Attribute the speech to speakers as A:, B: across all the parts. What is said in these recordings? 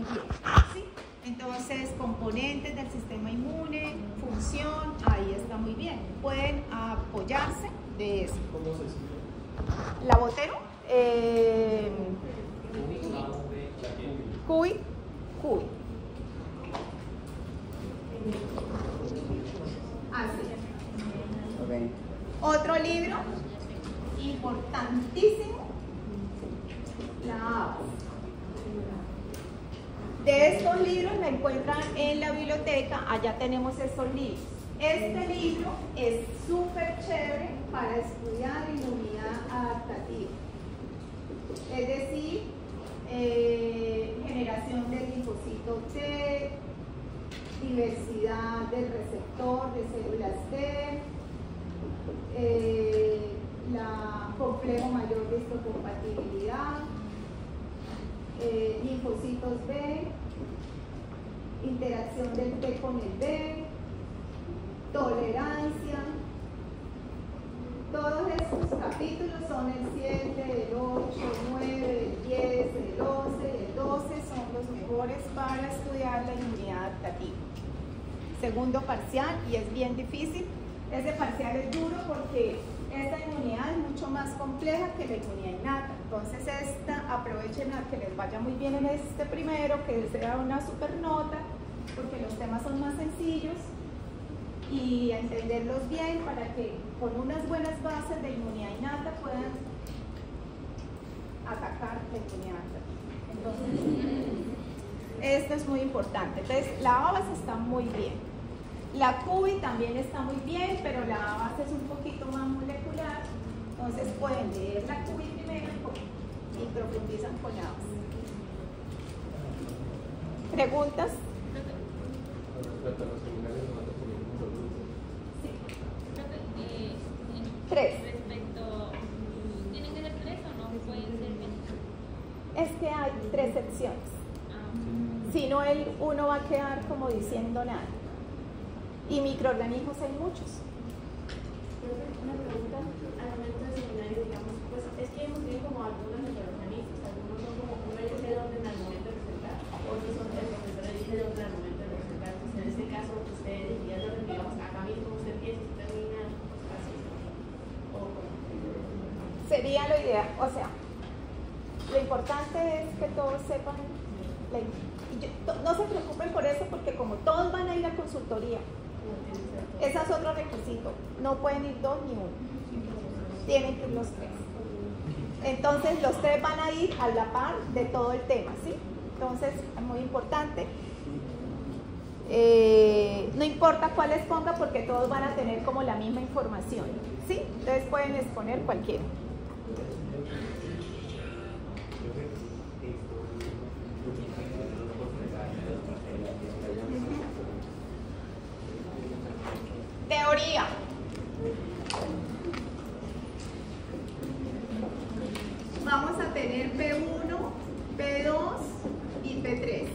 A: muy bien, ¿sí? Entonces, componentes del sistema inmune, función, ahí está muy bien. Pueden apoyarse de eso.
B: ¿Cómo se escribe?
A: ¿Labotero? Cuy. Así.
C: Okay.
A: Otro libro importantísimo, la ABA. De estos libros la encuentran en la biblioteca, allá tenemos estos libros. Este libro es súper chévere para estudiar inmunidad adaptativa, es decir, generación del linfocito T, diversidad del receptor de células T, la complejo mayor de histocompatibilidad, linfocitos B, interacción del T con el B, tolerancia. Todos estos capítulos son el 7, el 8, el 9, el 10, el 11 y el 12 son los mejores para estudiar la inmunidad adaptativa. Segundo parcial, y es bien difícil. Ese parcial es duro porque esta inmunidad es mucho más compleja que la inmunidad innata. Entonces aprovechen a que les vaya muy bien en este primero, que sea una super nota, porque los temas son más sencillos, y entenderlos bien para que con unas buenas bases de inmunidad innata puedan atacar la inmunidad adaptativa. Entonces, esto es muy importante. Entonces, la ABAS está muy bien. La CUBI también está muy bien, pero la ABAS es un poquito más molecular. Entonces, pueden leer la CUBI primero y profundizan con la ABAS. ¿Preguntas?
B: Respecto a los seminarios, nosotros tenemos muchos grupos.
A: Sí.
D: Tres.
A: 3.
D: Respecto, ¿tienen que ser 3 o no? ¿Pueden ser 20?
A: Es que hay 3 secciones. Si no, uno va a quedar como diciendo nada. Y microorganismos hay muchos.
E: Una pregunta, al momento del seminario, digamos, pues es que hemos tenido como algunos microorganismos, algunos son como uno elige de orden al momento de presentar, otros son el profesor elige de orden al momento de presentar. Entonces, en este caso, usted elegiría de orden, digamos, acá mismo usted empieza y termina así.
A: Sería lo ideal. O sea, lo importante es que todos sepan. No se preocupen por eso, porque como todos van a ir a consultoría, ese es otro requisito. No pueden ir 2 ni 1. Tienen que ir los 3. Entonces, los 3 van a ir a la par de todo el tema, ¿sí? Entonces, es muy importante. No importa cuál les ponga, porque todos van a tener como la misma información, ¿sí? Entonces, pueden exponer cualquiera. Teoría. Vamos a tener P1, P2 y P3.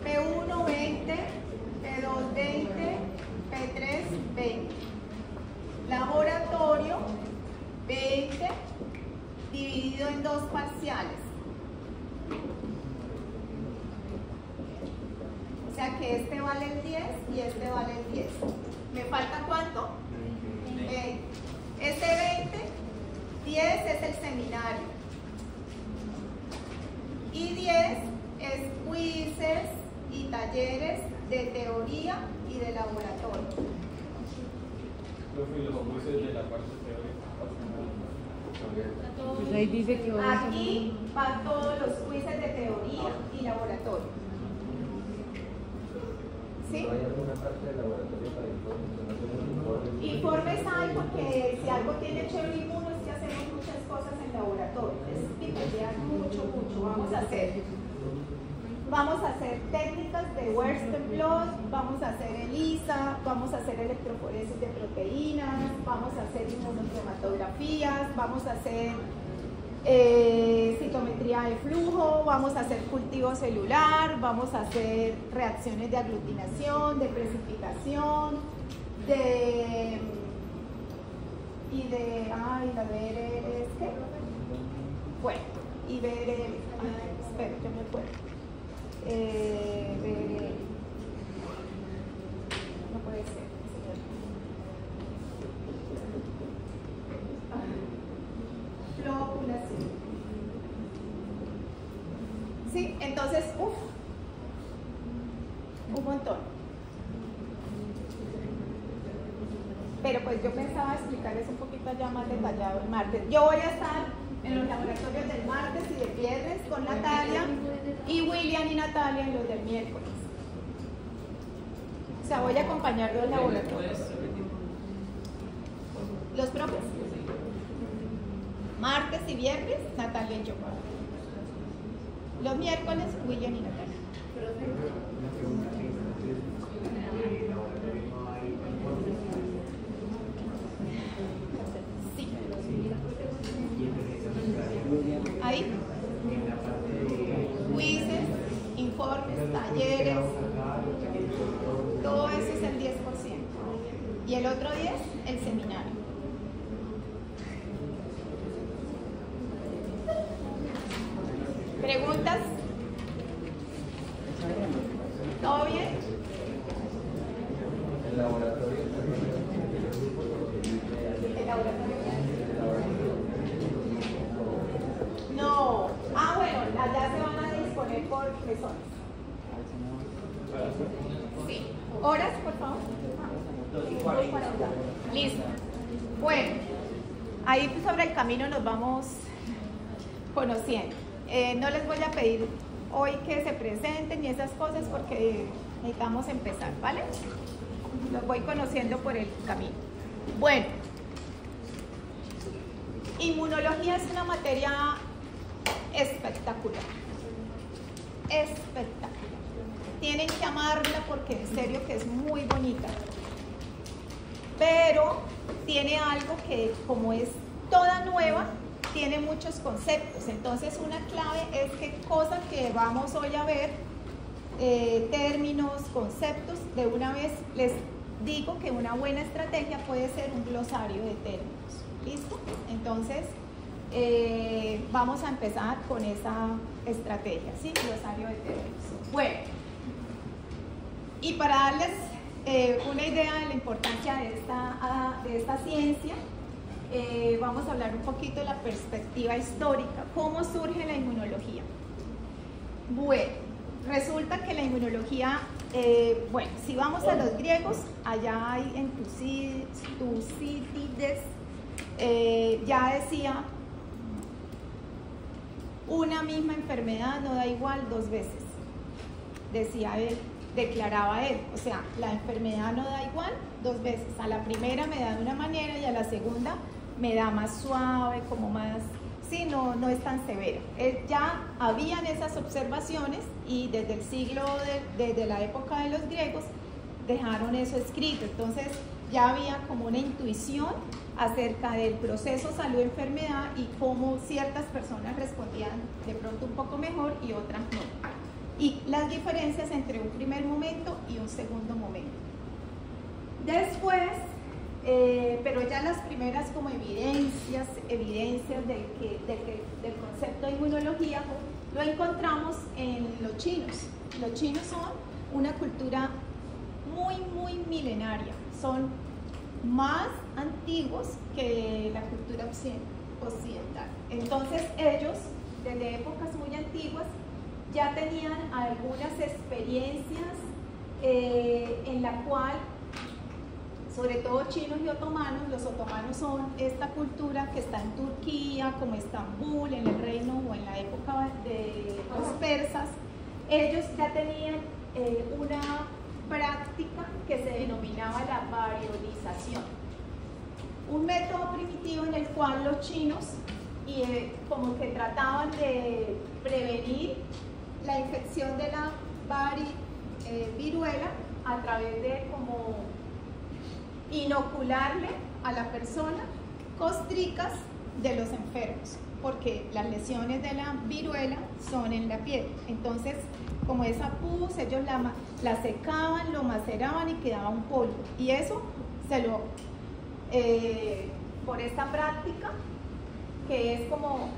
A: P1, 20, P2, 20, P3, 20. Laboratorio, 20, dividido en 2 parciales. O sea que este vale el 10 y este vale el 10. ¿Me falta cuánto? 20. Este 20, 10 es el seminario. Y 10 es quizzes y talleres de teoría y de laboratorio.
B: Profe, los quizzes de la parte teórica.
F: Pues ahí dice que vamos a...
A: Aquí van todos los quizzes de teoría y laboratorio. ¿Sí?
C: ¿No hay alguna parte del laboratorio para informes?
A: Informes hay, porque si algo tiene chévere inmuno es que hacemos muchas cosas en laboratorio. Es picotear mucho. Vamos a hacer técnicas de Western blot, vamos a hacer ELISA, vamos a hacer electroforesis de proteínas, vamos a hacer inmunocromatografías, vamos a hacer citometría de flujo, vamos a hacer cultivo celular, vamos a hacer reacciones de aglutinación, de precipitación, la BRL es que, bueno, y BRL, espero, yo me acuerdo. No puede ser. Floculación. ¿Sí? Entonces, un montón. Pero pues yo pensaba explicarles un poquito ya más detallado el martes. Yo voy a estar en los laboratorios del martes y del viernes con Natalia, y William y Natalia en los del miércoles. O sea, voy a acompañar dos laboratorios. ¿Los propios? Martes y viernes, Natalia y yo. Los miércoles, William y Natalia. Sí. Ahí. Quizzes, informes, talleres. Todo eso es el 10%. Y el otro 10%, el seminario. ¿Preguntas? ¿Todo bien?
C: El laboratorio.
A: ¿El laboratorio? No. Ah, bueno, allá se van a disponer por mesones. Sí. ¿Horas, por favor? 2:40. Listo. Bueno, ahí sobre el camino nos vamos conociendo. No les voy a pedir hoy que se presenten y esas cosas porque necesitamos empezar, ¿vale? Los voy conociendo por el camino. Bueno, inmunología es una materia espectacular. Espectacular. Tienen que amarla porque en serio que es muy bonita. Pero tiene algo que, como es toda nueva, tiene muchos conceptos. Entonces una clave es que cosas que vamos hoy a ver, términos, conceptos, de una vez les digo que una buena estrategia puede ser un glosario de términos. ¿Listo? Entonces vamos a empezar con esa estrategia, ¿sí? Glosario de términos. Bueno, y para darles una idea de la importancia de esta ciencia, vamos a hablar un poquito de la perspectiva histórica. ¿Cómo surge la inmunología? Bueno, resulta que la inmunología, bueno, si vamos a los griegos, allá hay en Tucídides, ya decía, una misma enfermedad no da igual 2 veces, decía él, declaraba él, o sea, la enfermedad no da igual 2 veces, a la primera me da de una manera y a la segunda me da más suave, como más, sí, no es tan severa. Ya habían esas observaciones y desde el siglo, desde la época de los griegos, dejaron eso escrito. Entonces ya había como una intuición acerca del proceso salud-enfermedad y cómo ciertas personas respondían de pronto un poco mejor y otras no. Y las diferencias entre un primer momento y un segundo momento. Después, pero ya las primeras como evidencias del concepto de inmunología lo encontramos en los chinos. Los chinos son una cultura muy milenaria, son más antiguos que la cultura occidental. Entonces ellos, desde épocas muy antiguas, ya tenían algunas experiencias en la cual, sobre todo chinos y otomanos, los otomanos son esta cultura que está en Turquía, como Estambul, en el reino o en la época de los persas. Ellos ya tenían una práctica que se denominaba la variolización, un método primitivo en el cual los chinos como que trataban de prevenir la infección de la viruela a través de como inocularle a la persona costricas de los enfermos, porque las lesiones de la viruela son en la piel. Entonces, como esa pus, ellos la secaban, lo maceraban y quedaba un polvo. Y eso por esta práctica, que es como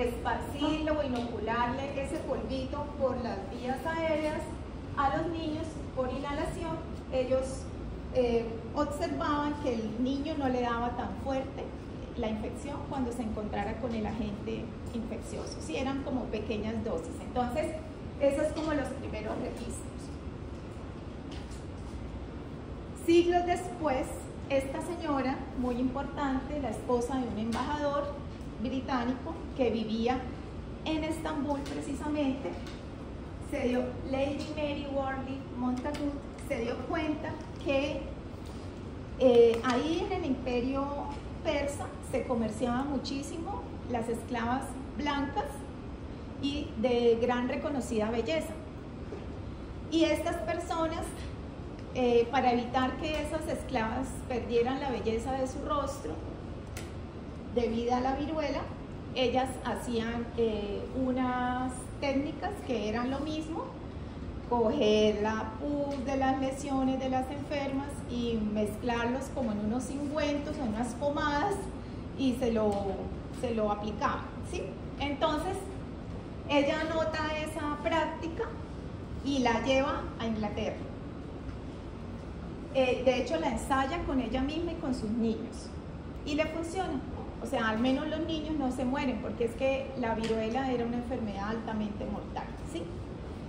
A: esparcirlo o inocularle ese polvito por las vías aéreas a los niños por inhalación. Ellos observaban que el niño no le daba tan fuerte la infección cuando se encontrara con el agente infeccioso. Sí, eran como pequeñas dosis. Entonces, esos es como los primeros registros. Siglos después, esta señora, muy importante, la esposa de un embajador británico que vivía en Estambul precisamente, Lady Mary Wortley Montagu, se dio cuenta que ahí en el imperio persa se comerciaba muchísimo las esclavas blancas y de gran reconocida belleza. Y estas personas, para evitar que esas esclavas perdieran la belleza de su rostro debido a la viruela, ellas hacían unas técnicas que eran lo mismo: coger la pus de las lesiones de las enfermas y mezclarlos como en unos ungüentos o en unas pomadas y se lo aplicaba, ¿sí? Entonces, ella anota esa práctica y la lleva a Inglaterra. De hecho, la ensaya con ella misma y con sus niños. Y le funciona. O sea, al menos los niños no se mueren, porque es que la viruela era una enfermedad altamente mortal, ¿sí?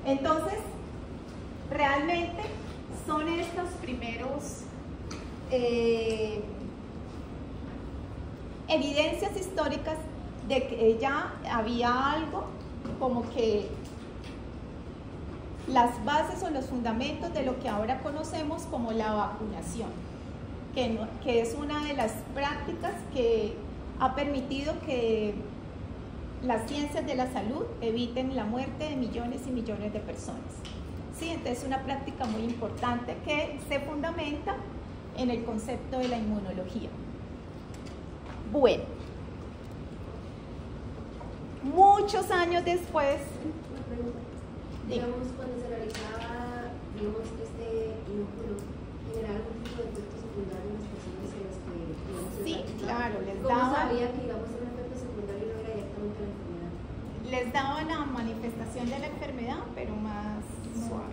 A: Entonces, realmente son estos primeros evidencias históricas de que ya había algo como que las bases o los fundamentos de lo que ahora conocemos como la vacunación, que es una de las prácticas que ha permitido que las ciencias de la salud eviten la muerte de millones y millones de personas. Sí, entonces es una práctica muy importante que se fundamenta en el concepto de la inmunología. Bueno, muchos años después,
E: Una pregunta. Digamos, cuando se realizaba, digamos, este inóculo, ¿generaba algún tipo de efecto secundario en las personas en las que, digamos, se
A: sí,
E: practicaba?
A: claro, les
E: ¿Cómo
A: daba,
E: sabía que, digamos, era un efecto secundario y no era directamente la enfermedad?
A: les daba la manifestación de la enfermedad, pero más suave.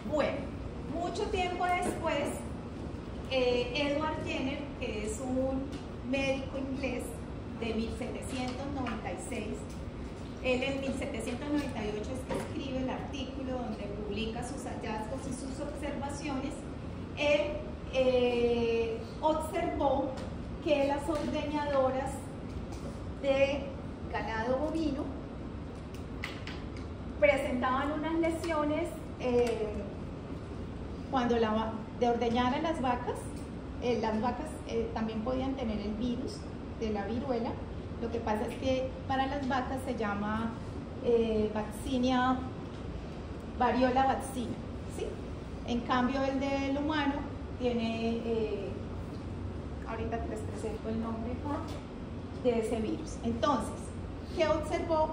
A: Bueno, mucho tiempo después, Edward Jenner, que es un médico inglés de 1796, él en 1798 es que escribe el artículo donde publica sus hallazgos y sus observaciones. Él observó que las ordeñadoras de ganado bovino presentaban unas lesiones cuando de ordeñar a las vacas también podían tener el virus de la viruela. Lo que pasa es que para las vacas se llama vaccinia, variola vaccina, ¿sí? En cambio el del humano tiene, ahorita les presento el nombre de ese virus. Entonces, ¿qué observó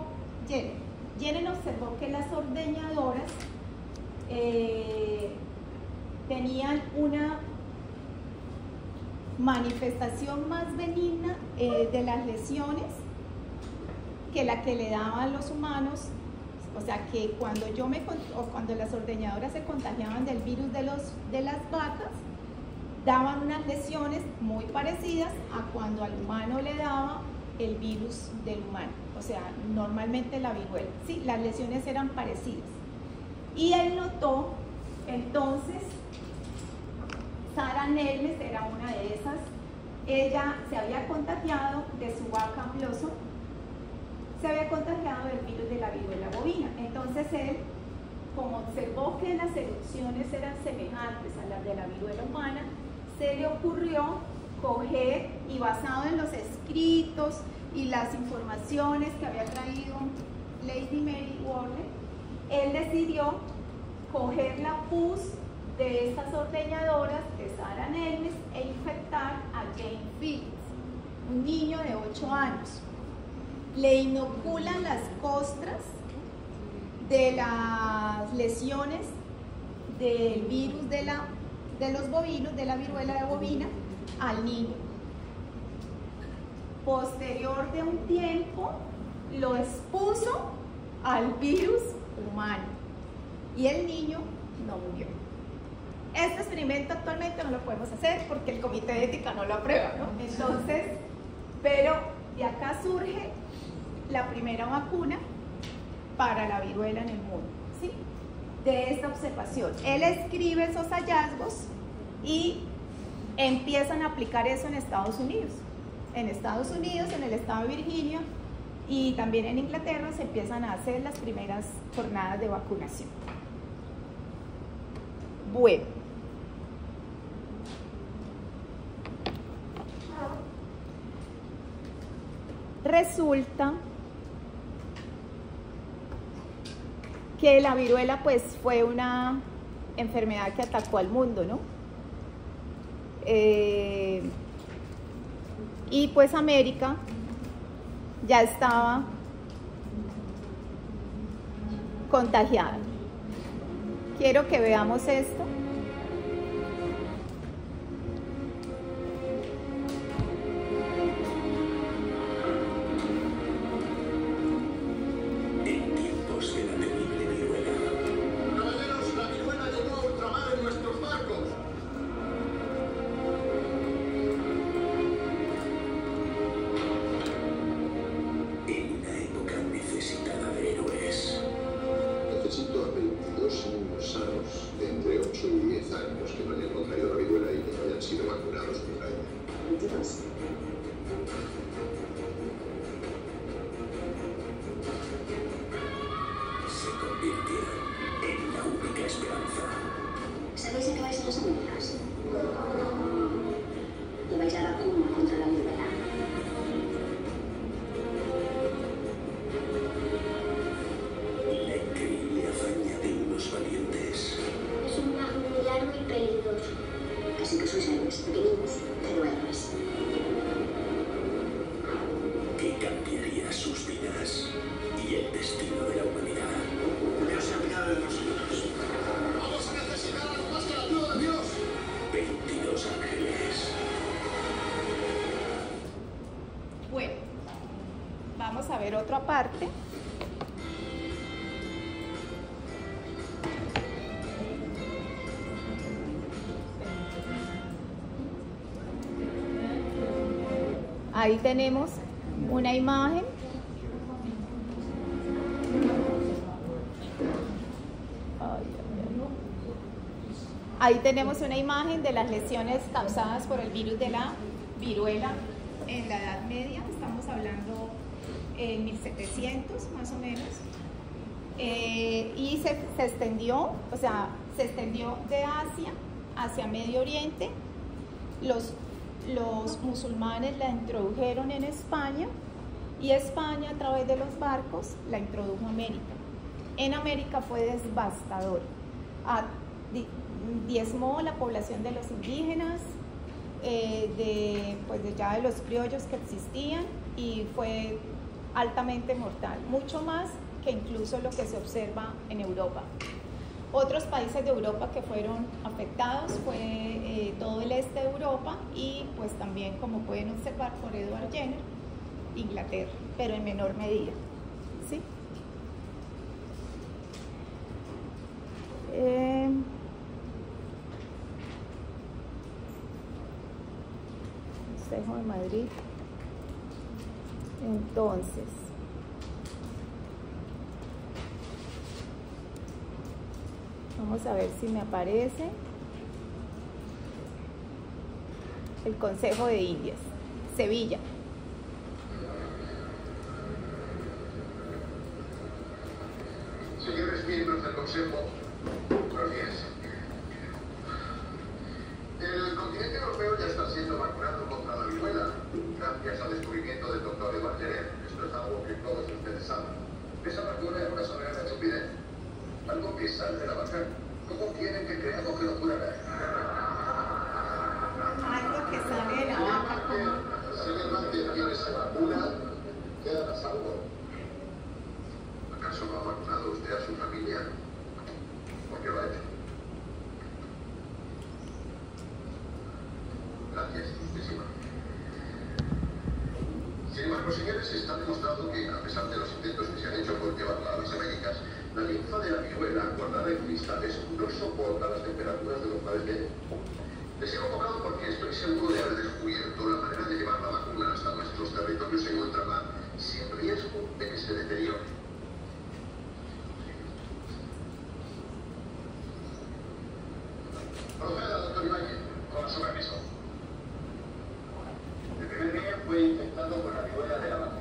A: Jenner? Jenner observó que las ordeñadoras tenían una manifestación más benigna de las lesiones que la que le daban los humanos. O sea que cuando las ordeñadoras se contagiaban del virus de las vacas, daban unas lesiones muy parecidas a cuando al humano le daba el virus del humano, o sea, normalmente la viruela. Sí, las lesiones eran parecidas. Y él notó, entonces, Sarah Nelmes era una de esas. Ella se había contagiado de su vaca Blossom, se había contagiado del virus de la viruela bovina. Entonces él, como observó que las erupciones eran semejantes a las de la viruela humana, se le ocurrió coger, y basado en los escritos y las informaciones que había traído Lady Mary Wortley, él decidió coger la pus de estas ordeñadoras de Sarah Nelmes e infectar a Jane Phillips, un niño de 8 años. Le inoculan las costras de las lesiones del virus de los bovinos, de la viruela de bovina, al niño. posterior de un tiempo lo expuso al virus humano y el niño no murió. Este experimento actualmente no lo podemos hacer porque el comité de ética no lo aprueba, ¿no? Entonces, pero de acá surge la primera vacuna para la viruela en el mundo, ¿sí? De esta observación. Él escribe esos hallazgos y empiezan a aplicar eso en Estados Unidos. En Estados Unidos, en el estado de Virginia y también en Inglaterra se empiezan a hacer las primeras jornadas de vacunación. Bueno. Resulta que la viruela pues fue una enfermedad que atacó al mundo, ¿no? Y pues América ya estaba contagiada. Quiero que veamos esto. Vamos a ver otra parte. Ahí tenemos una imagen. Ahí tenemos una imagen de las lesiones causadas por el virus de la viruela en la Edad Media. Estamos hablando en 1700 más o menos. Y se extendió, o sea, se extendió de Asia hacia Medio Oriente. Los musulmanes la introdujeron en España y España a través de los barcos la introdujo a América. En América fue devastador. Diezmó la población de los indígenas, de los criollos que existían, y fue altamente mortal, mucho más que incluso lo que se observa en Europa. Otros países de Europa que fueron afectados fue todo el este de Europa y pues también, como pueden observar por Edward Jenner, Inglaterra, pero en menor medida, ¿sí? Consejo de Madrid. Entonces, vamos a ver si me aparece el Consejo de Indias, Sevilla.
F: Señores miembros del Consejo, buenos días. El continente europeo ya está siendo vacunado contra la viruela, gracias al descubrimiento del doctor Edward Jenner. Esto es algo que todos ustedes saben. Esa vacuna es una soberana estupidez, algo que sale de la vaca. ¿Cómo quieren que creamos que lo curará?
A: Algo que sale de la vaca, como...
F: Señor Márquez, tiene esa vacuna, queda a salvo. ¿Acaso no ha vacunado usted a su familia? ¿Por qué lo ha hecho? Gracias, muchísimas. está demostrado que, a pesar de los intentos que se han hecho por llevarla a las Américas, la linfa de la viruela guardada en cristales no soporta las temperaturas de los mares de... Les he convocado porque estoy seguro de haber descubierto la manera de llevar la vacuna hasta nuestros territorios en ultramar, sin riesgo de que se deteriore. Proceda, doctor Ibáñez, con su permiso. El primer día fue infectado con la viruela de la vaca.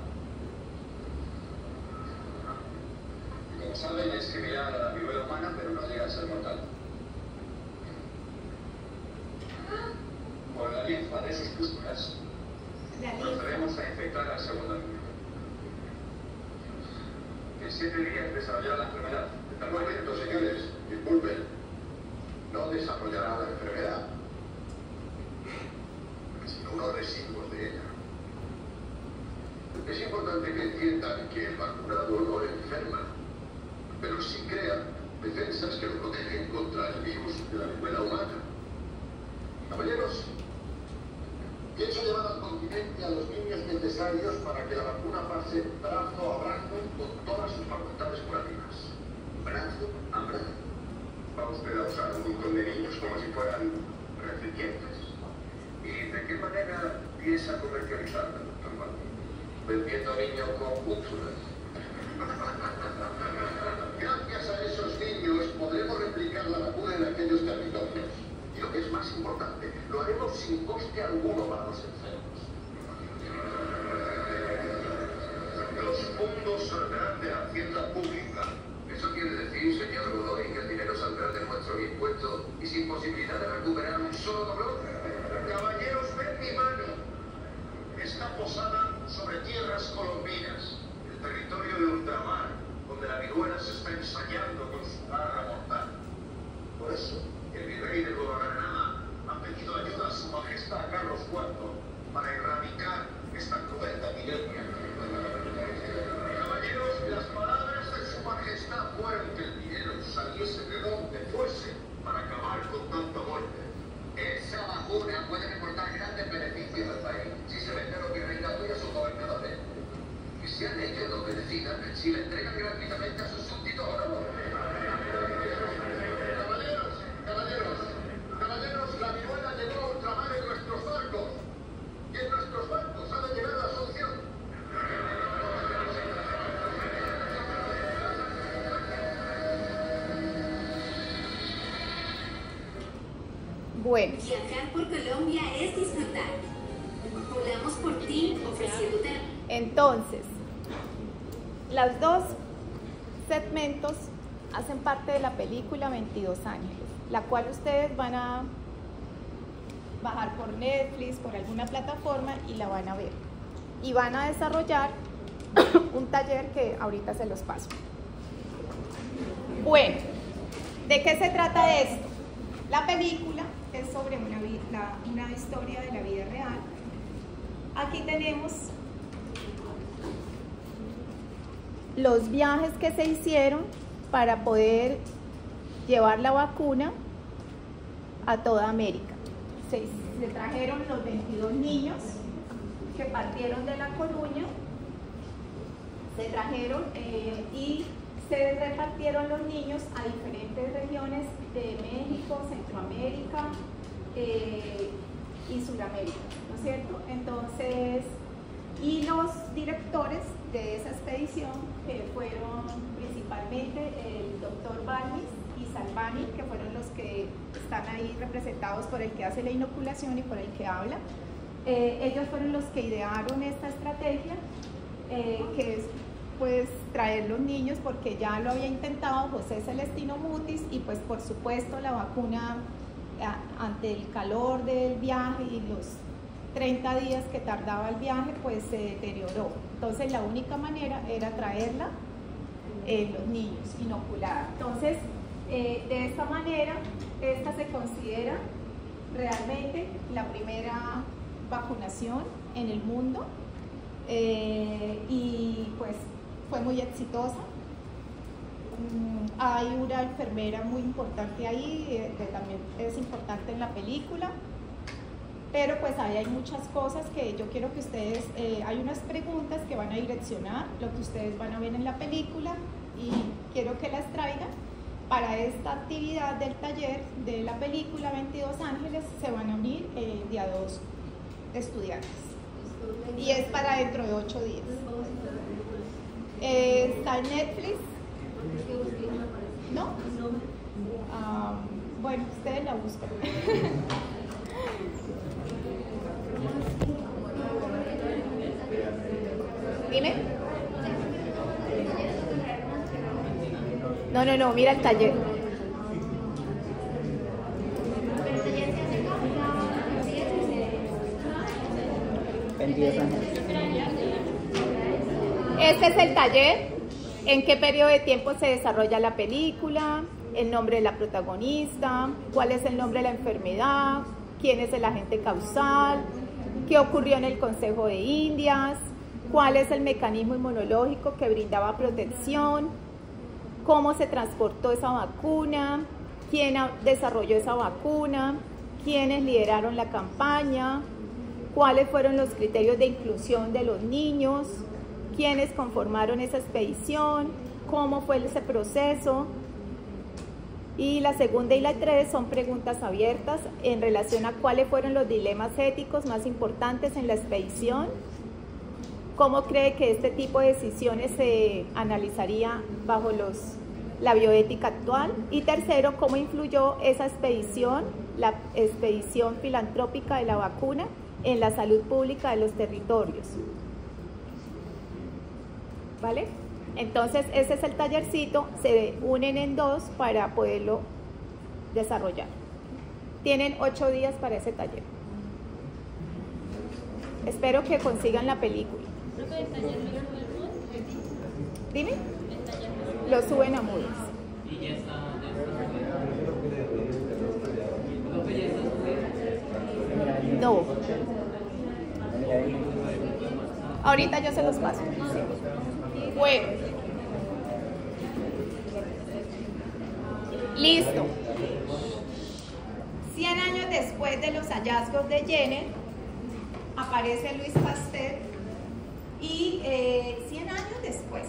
F: Como saben, es similar a la viruela humana, pero no llega a ser mortal. Con la linfa de sus pústulas, procedemos a infectar al segundo niño. En 7 días desarrollará la enfermedad. De tal momento, señores, disculpen, no desarrollará la enfermedad, sino unos residuos de ella. Es importante que entiendan que el vacunado no enferma, pero sí crea defensas que lo protegen contra el virus de la viruela humana. Caballeros, pienso llevar al continente a los niños necesarios para que la vacuna pase brazo a brazo con todas sus facultades curativas. Brazo a brazo. ¿Va usted a usar un montón de niños como si fueran recipientes? ¿Y de qué manera piensa comercializarla, doctor Martín? Vendiendo niños con pústulas. Gracias a esos niños podremos replicar la vacuna en aquellos territorios. Y lo que es más importante, lo haremos sin coste alguno para los enfermos. Los fondos saldrán de la hacienda pública. Eso quiere decir, señor Godoy, que el dinero saldrá de nuestro impuesto y sin posibilidad de recuperar un solo doblón. Caballeros, ven mi mano. Está posada sobre tierras colombinas, el territorio de ultramar, donde la viruela se está ensayando con su garra mortal. Por eso, el virrey de Guadalajara ha pedido ayuda a su majestad Carlos IV para erradicar esta cruel epidemia. Caballeros, las palabras de su majestad fueron que el dinero saliese de donde fuese para acabar con tanta muerte. Esa vacuna puede reportar grandes beneficios al país si se vende a los virreinatos y a sus gobernadores. Y si han hecho lo que decidan, si le entregan gratuitamente a sus súbditos o no. Caballeros, la viruela llegó a ultramar en nuestros barcos. Y en nuestros barcos ha de llegar la solución.
A: Bueno,
G: Viajar por Colombia es disfrutar. Volamos por ti ofreciéndote.
A: entonces, los dos segmentos hacen parte de la película 22 Ángeles, la cual ustedes van a bajar por Netflix, por alguna plataforma y la van a ver. Y van a desarrollar un taller que ahorita se los paso. Bueno, ¿de qué se trata esto? La película es sobre una historia de la vida real. Aquí tenemos los viajes que se hicieron para poder llevar la vacuna a toda América. Se trajeron los 22 niños que partieron de La Coruña, se trajeron y se repartieron los niños a diferentes regiones de México, Centroamérica y Sudamérica, ¿no es cierto? Entonces, y los directores de esa expedición, que fueron principalmente el doctor Balmis y Salvani, que fueron los que están ahí representados por el que hace la inoculación y por el que habla, ellos fueron los que idearon esta estrategia, que es pues traer los niños, porque ya lo había intentado José Celestino Mutis, y pues por supuesto la vacuna ante el calor del viaje y los 30 días que tardaba el viaje pues se deterioró. Entonces la única manera era traerla los niños, inoculada. Entonces de esta manera esta se considera realmente la primera vacunación en el mundo, y pues fue muy exitosa. Hay una enfermera muy importante ahí, que también es importante en la película. Pero pues ahí hay muchas cosas que yo quiero que ustedes, hay unas preguntas que van a direccionar lo que ustedes van a ver en la película y quiero que las traigan. Para esta actividad del taller de la película 22 Ángeles se van a unir día 2 estudiantes y es para dentro de 8 días. ¿Está en Netflix? ¿No? Bueno, ustedes la buscan. Dime. No, mira el taller. Este es el taller. ¿En qué periodo de tiempo se desarrolla la película? El nombre de la protagonista, cuál es el nombre de la enfermedad, quién es el agente causal, qué ocurrió en el Consejo de Indias, cuál es el mecanismo inmunológico que brindaba protección, cómo se transportó esa vacuna, quién desarrolló esa vacuna, quiénes lideraron la campaña, cuáles fueron los criterios de inclusión de los niños, quiénes conformaron esa expedición, cómo fue ese proceso. Y la segunda y la 3 son preguntas abiertas en relación a cuáles fueron los dilemas éticos más importantes en la expedición, cómo cree que este tipo de decisiones se analizaría bajo la bioética actual, y tercero, cómo influyó esa expedición, la expedición filantrópica de la vacuna, en la salud pública de los territorios. ¿Vale? Entonces, ese es el tallercito, se unen en 2 para poderlo desarrollar. Tienen 8 días para ese taller. Espero que consigan la película. Dime. Lo suben a Moodle.
B: Y ya está.
A: No. Ahorita yo se los paso. Bueno. Listo. 100 años después de los hallazgos de Jenner, aparece Louis Pasteur y 100 años después,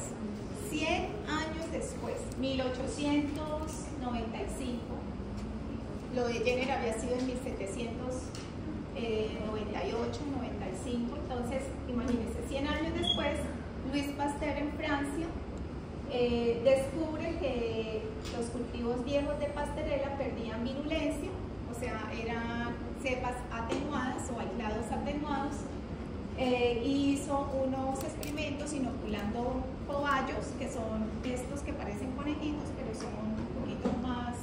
A: 1895, lo de Jenner había sido en 1798, 95, entonces imagínense, 100 años después, Louis Pasteur en Francia descubre que los cultivos viejos de pastorela perdían virulencia, o sea, eran cepas atenuadas o aislados atenuados, y hizo unos experimentos inoculando cobayos, que son estos que parecen conejitos, pero son un poquito más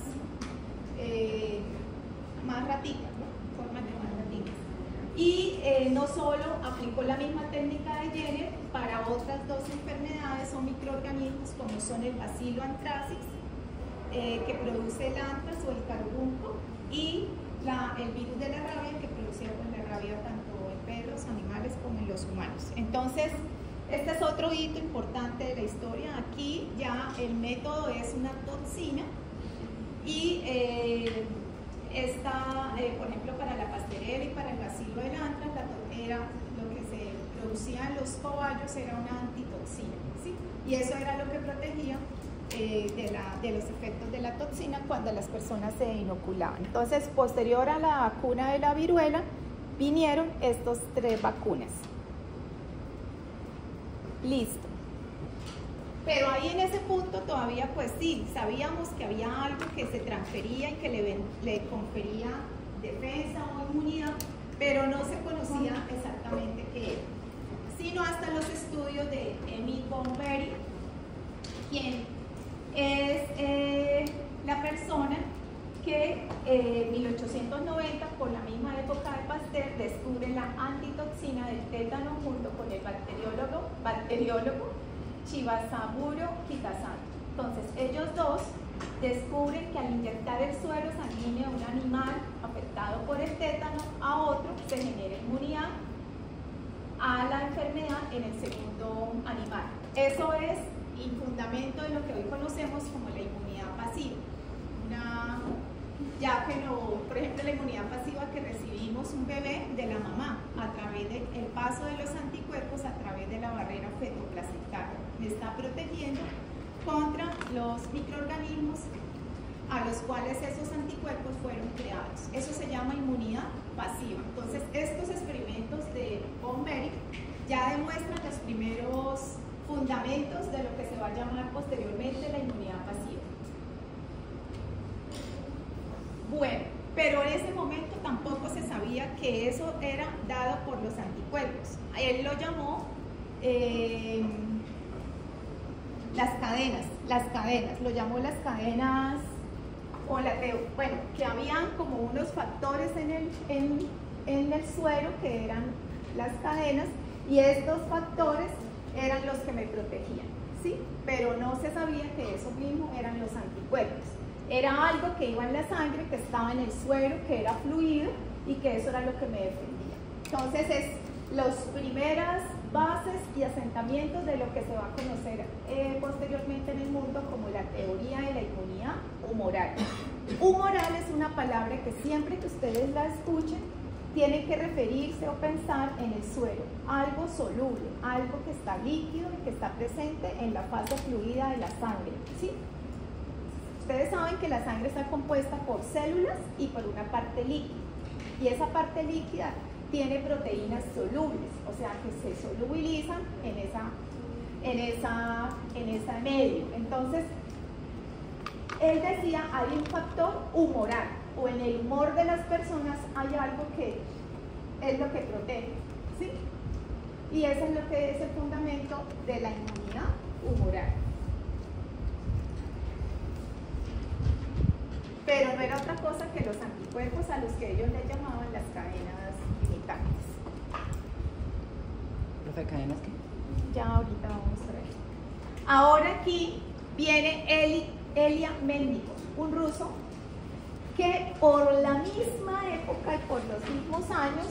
A: ratitas, ¿no? Formas de más ratitas. Y no solo aplicó la misma técnica de Jenner para otras 2 enfermedades o microorganismos como son el bacilo anthracis, que produce el anthrax o el carbunco, y el virus de la rabia, que producía pues, la rabia tanto en perros, animales como en los humanos. Entonces, este es otro hito importante de la historia. Aquí ya el método es una toxina y por ejemplo, para la pastorela y para el bacilo del anthrax, lo que se producía en los cobayos era una antitoxina, ¿sí? Y eso era lo que protegía de los efectos de la toxina cuando las personas se inoculaban. Entonces, posterior a la vacuna de la viruela, vinieron estas 3 vacunas. Listo. Pero ahí en ese punto todavía, pues sí, sabíamos que había algo que se transfería y que le confería defensa o inmunidad, pero no se conocía exactamente qué era, sino hasta los estudios de Emil Bomberry, quien es la persona que en 1890, por la misma época de Pasteur, descubre la antitoxina del tétano junto con el bacteriólogo Shibazaburo Kitazato. Entonces, ellos dos descubren que al inyectar el suero sanguíneo de un animal afectado por el tétano a otro, se genera inmunidad a la enfermedad en el segundo animal. Eso es el fundamento de lo que hoy conocemos como la inmunidad pasiva. ya que no, por ejemplo, la inmunidad pasiva que recibimos un bebé de la mamá a través del paso de los anticuerpos a través de la barrera fetoplacentaria. Me está protegiendo contra los microorganismos a los cuales esos anticuerpos fueron creados. Eso se llama inmunidad pasiva. Entonces, estos experimentos de von Behring ya demuestran los primeros fundamentos de lo que se va a llamar posteriormente la inmunidad pasiva. Bueno, pero en ese momento tampoco se sabía que eso era dado por los anticuerpos. Él lo llamó las cadenas, lo llamó las cadenas, o bueno, que habían como unos factores en el suero que eran las cadenas, y estos factores eran los que me protegían, ¿sí? Pero no se sabía que eso mismo eran los anticuerpos. Era algo que iba en la sangre, que estaba en el suero, que era fluido y que eso era lo que me defendía. Entonces es las primeras bases y asentamientos de lo que se va a conocer posteriormente en el mundo como la teoría de la inmunidad humoral. Humoral es una palabra que siempre que ustedes la escuchen tienen que referirse o pensar en el suero, algo soluble, algo que está líquido y que está presente en la fase fluida de la sangre, ¿sí? Ustedes saben que la sangre está compuesta por células y por una parte líquida, y esa parte líquida tiene proteínas solubles, o sea que se solubilizan en esa medio. Entonces, él decía, hay un factor humoral, o en el humor de las personas hay algo que es lo que protege, ¿sí? Y eso es lo que es el fundamento de la inmunidad humoral. Pero no era otra cosa que los anticuerpos a los que ellos le llamaban las cadenas limitantes.
H: ¿Profe, cadenas qué?
A: Ya ahorita vamos a ver. Ahora aquí viene Elia Melnikov, un ruso que por la misma época y por los mismos años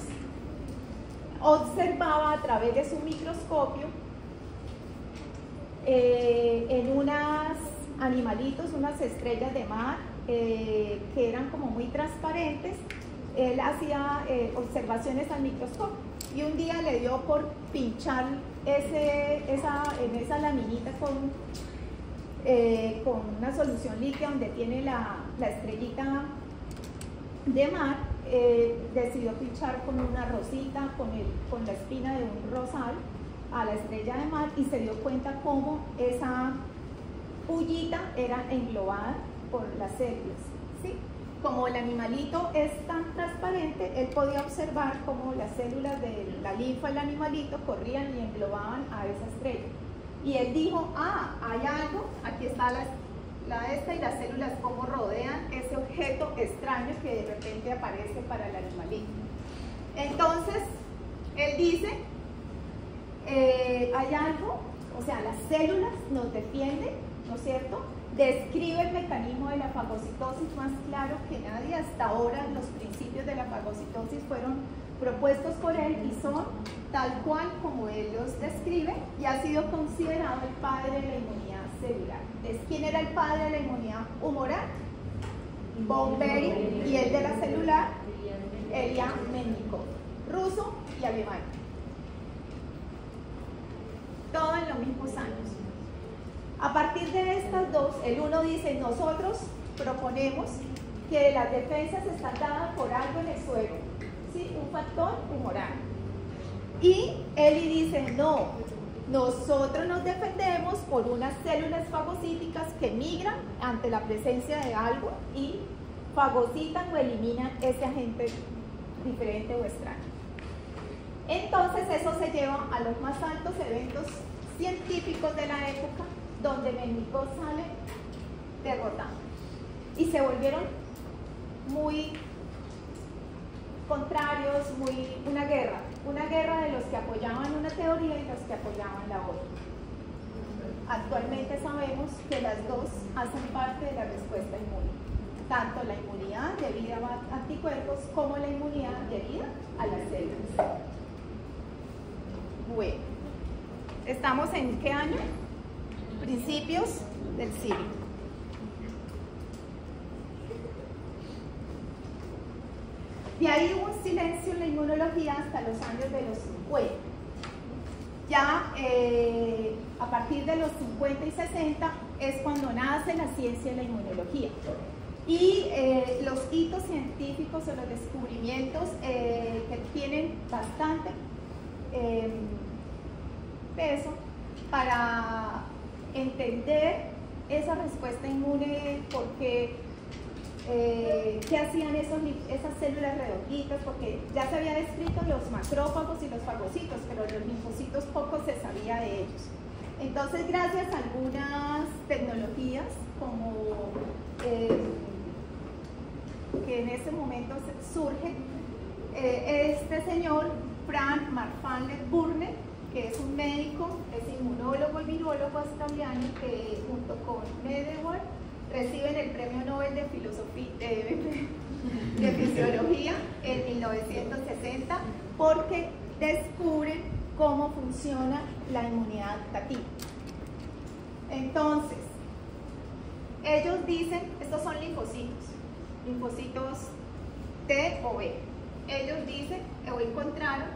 A: observaba a través de su microscopio en unos animalitos, unas estrellas de mar que eran como muy transparentes. Él hacía observaciones al microscopio y un día le dio por pinchar en esa laminita con una solución líquida donde tiene la estrellita de mar. Decidió pinchar con una rosita, con la espina de un rosal a la estrella de mar, y se dio cuenta cómo esa pullita era englobada por las células, ¿sí? Como el animalito es tan transparente, él podía observar cómo las células de la linfa del animalito corrían y englobaban a esa estrella. Y él dijo, hay algo, aquí está esta y las células cómo rodean ese objeto extraño que de repente aparece para el animalito. Entonces, él dice, hay algo, o sea, las células nos defienden, ¿no es cierto? Describe el mecanismo de la fagocitosis más claro que nadie. Hasta ahora los principios de la fagocitosis fueron propuestos por él y son tal cual como él los describe, y ha sido considerado el padre de la inmunidad celular. Entonces, ¿quién era el padre de la inmunidad humoral? Von Behring, y el de la celular, Elia Melnikov, ruso y alemán. Todo en los mismos años. A partir de estas dos, el uno dice, nosotros proponemos que las defensas están dadas por algo en el suelo, ¿sí? Un factor humoral. Y Eli dice, no, nosotros nos defendemos por unas células fagocíticas que migran ante la presencia de algo y fagocitan o eliminan ese agente diferente o extraño. Entonces eso se lleva a los más altos eventos científicos de la época, donde Melnikov sale derrotado. Y se volvieron muy contrarios, una guerra de los que apoyaban una teoría y los que apoyaban la otra. Actualmente sabemos que las dos hacen parte de la respuesta inmune, tanto la inmunidad debida a anticuerpos como la inmunidad debida a las células. Bueno, ¿estamos en qué año? Principios del siglo. De ahí hubo un silencio en la inmunología hasta los años de los 50. Ya a partir de los 50 y 60 es cuando nace la ciencia de la inmunología. Y los hitos científicos o los descubrimientos que tienen bastante peso para entender esa respuesta inmune, porque qué hacían esas células redonditas, porque ya se había descrito los macrófagos y los fagocitos, pero los linfocitos poco se sabía de ellos. Entonces, gracias a algunas tecnologías como que en ese momento surge, este señor Frank Marfanler Burner, que es un médico, es inmunólogo y virólogo australiano, que junto con Medawar reciben el Premio Nobel de Fisiología en 1960 porque descubren cómo funciona la inmunidad adaptativa. Entonces, ellos dicen, estos son linfocitos T o B. Ellos dicen o encontraron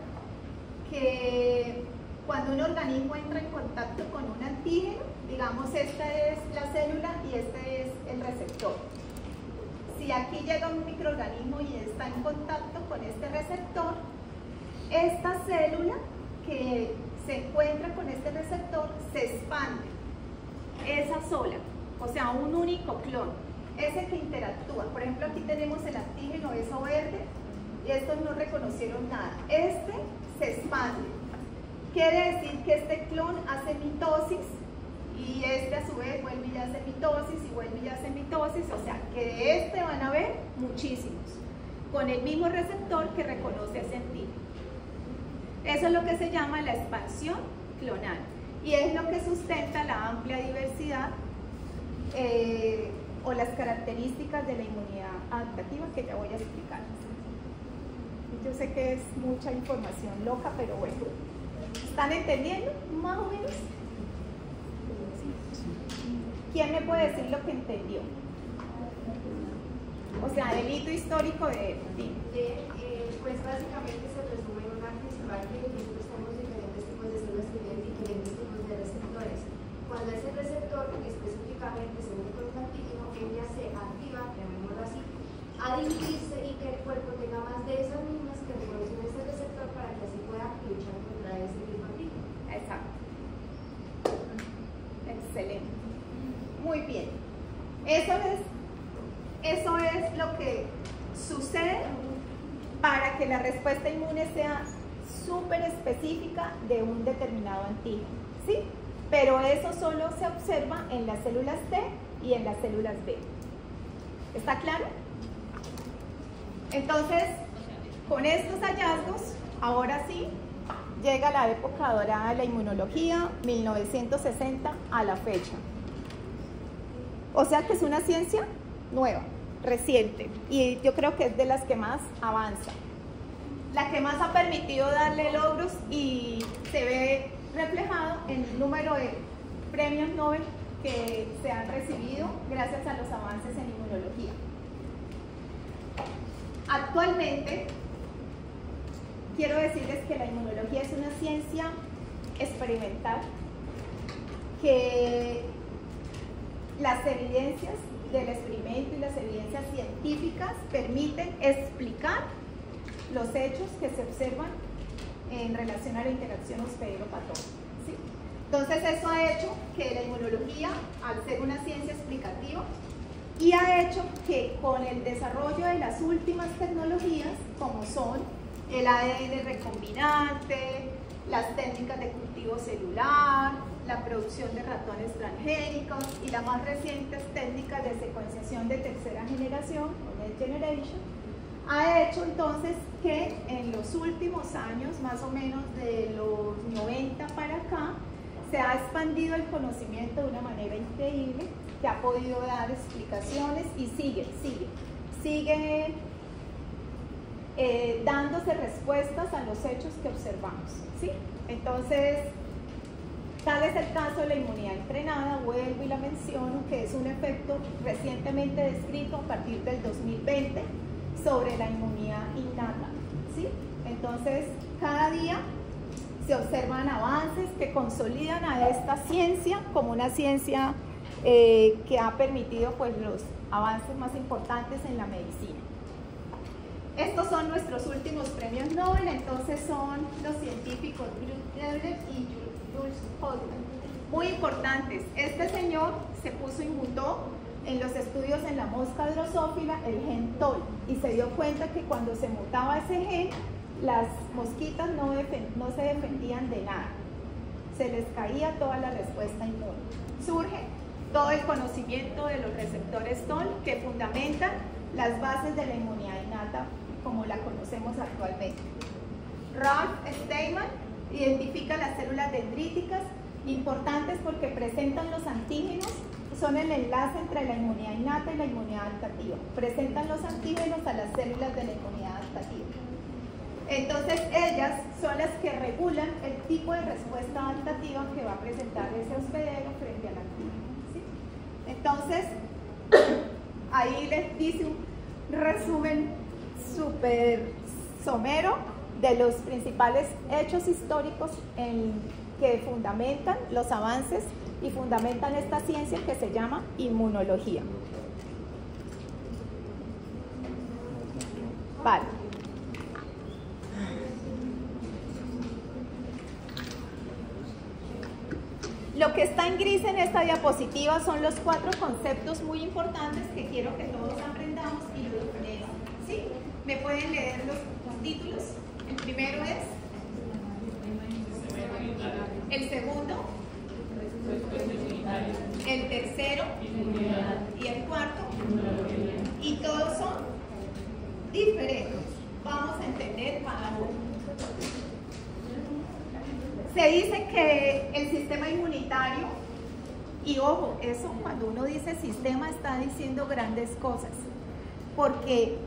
A: que cuando un organismo entra en contacto con un antígeno, digamos, esta es la célula y este es el receptor. Si aquí llega un microorganismo y está en contacto con este receptor, esta célula que se encuentra con este receptor se expande, esa sola, o sea, un único clon, ese que interactúa. Por ejemplo, aquí tenemos el antígeno, eso verde, y estos no reconocieron nada. Este se expande. Quiere decir que este clon hace mitosis y este a su vez vuelve y hace mitosis y vuelve y hace mitosis, o sea que de este van a haber muchísimos, con el mismo receptor que reconoce ese antígeno. Eso es lo que se llama la expansión clonal y es lo que sustenta la amplia diversidad o las características de la inmunidad adaptativa que ya voy a explicar. Yo sé que es mucha información loca, pero bueno. ¿Están entendiendo más o menos? ¿Quién me puede decir lo que entendió? O sea, el hito histórico de
E: pues básicamente se resume en una principal que nosotros tenemos diferentes tipos de células que tienen diferentes tipos de receptores. Cuando ese receptor específicamente se une con un antígeno, él ya se activa, llamémoslo así, a dividirse y que el cuerpo tenga más de esas mismas que reconocen ese receptor para que así pueda luchar contra ese mismo antígeno.
A: Exacto. Excelente. Muy bien. Eso es lo que sucede para que la respuesta inmune sea súper específica de un determinado antígeno, ¿sí? Pero eso solo se observa en las células T y en las células B. ¿Está claro? Entonces, con estos hallazgos, ahora sí, llega la época dorada de la inmunología, 1960 a la fecha. O sea que es una ciencia nueva, reciente, y yo creo que es de las que más avanza. La que más ha permitido darle logros y se ve reflejado en el número de premios Nobel que se han recibido gracias a los avances en inmunología. Actualmente, quiero decirles que la inmunología es una ciencia experimental, que las evidencias del experimento y las evidencias científicas permiten explicar los hechos que se observan en relación a la interacción hospedero-patógeno, ¿sí? Entonces eso ha hecho que la inmunología, al ser una ciencia explicativa, y ha hecho que con el desarrollo de las últimas tecnologías, como son el ADN recombinante, las técnicas de cultivo celular, la producción de ratones transgénicos y las más recientes técnicas de secuenciación de tercera generación, o Next Generation, ha hecho entonces que en los últimos años, más o menos de los 90 para acá, se ha expandido el conocimiento de una manera increíble, que ha podido dar explicaciones y sigue dándose respuestas a los hechos que observamos, ¿sí? Entonces, tal es el caso de la inmunidad entrenada, vuelvo y la menciono, que es un efecto recientemente descrito a partir del 2020 sobre la inmunidad innata, ¿sí? Entonces, cada día se observan avances que consolidan a esta ciencia como una ciencia que ha permitido pues los avances más importantes en la medicina. Estos son nuestros últimos premios Nobel, entonces son los científicos Grüner y Jules Holden. Muy importantes. Este señor se imbutó en los estudios en la mosca drosófila el gen TOL y se dio cuenta que cuando se mutaba ese gen, las mosquitas no se defendían de nada. Se les caía toda la respuesta inmune. Surge todo el conocimiento de los receptores TOL que fundamentan las bases de la inmunidad innata como la conocemos actualmente. Ralph Steinman identifica las células dendríticas, importantes porque presentan los antígenos, son el enlace entre la inmunidad innata y la inmunidad adaptativa. Presentan los antígenos a las células de la inmunidad adaptativa. Entonces ellas son las que regulan el tipo de respuesta adaptativa que va a presentar ese hospedero frente al antígeno, ¿sí? Entonces, ahí les dice un resumen súper somero de los principales hechos históricos que fundamentan los avances y fundamentan esta ciencia que se llama inmunología. Vale. Lo que está en gris en esta diapositiva son los 4 conceptos muy importantes que quiero que todos aprendamos y los lean, ¿sí? ¿Me pueden leer los títulos? El primero es el segundo, el tercero y el cuarto, y todos son diferentes. Vamos a entender cada uno. Se dice que el sistema inmunitario, y ojo, eso cuando uno dice sistema está diciendo grandes cosas, porque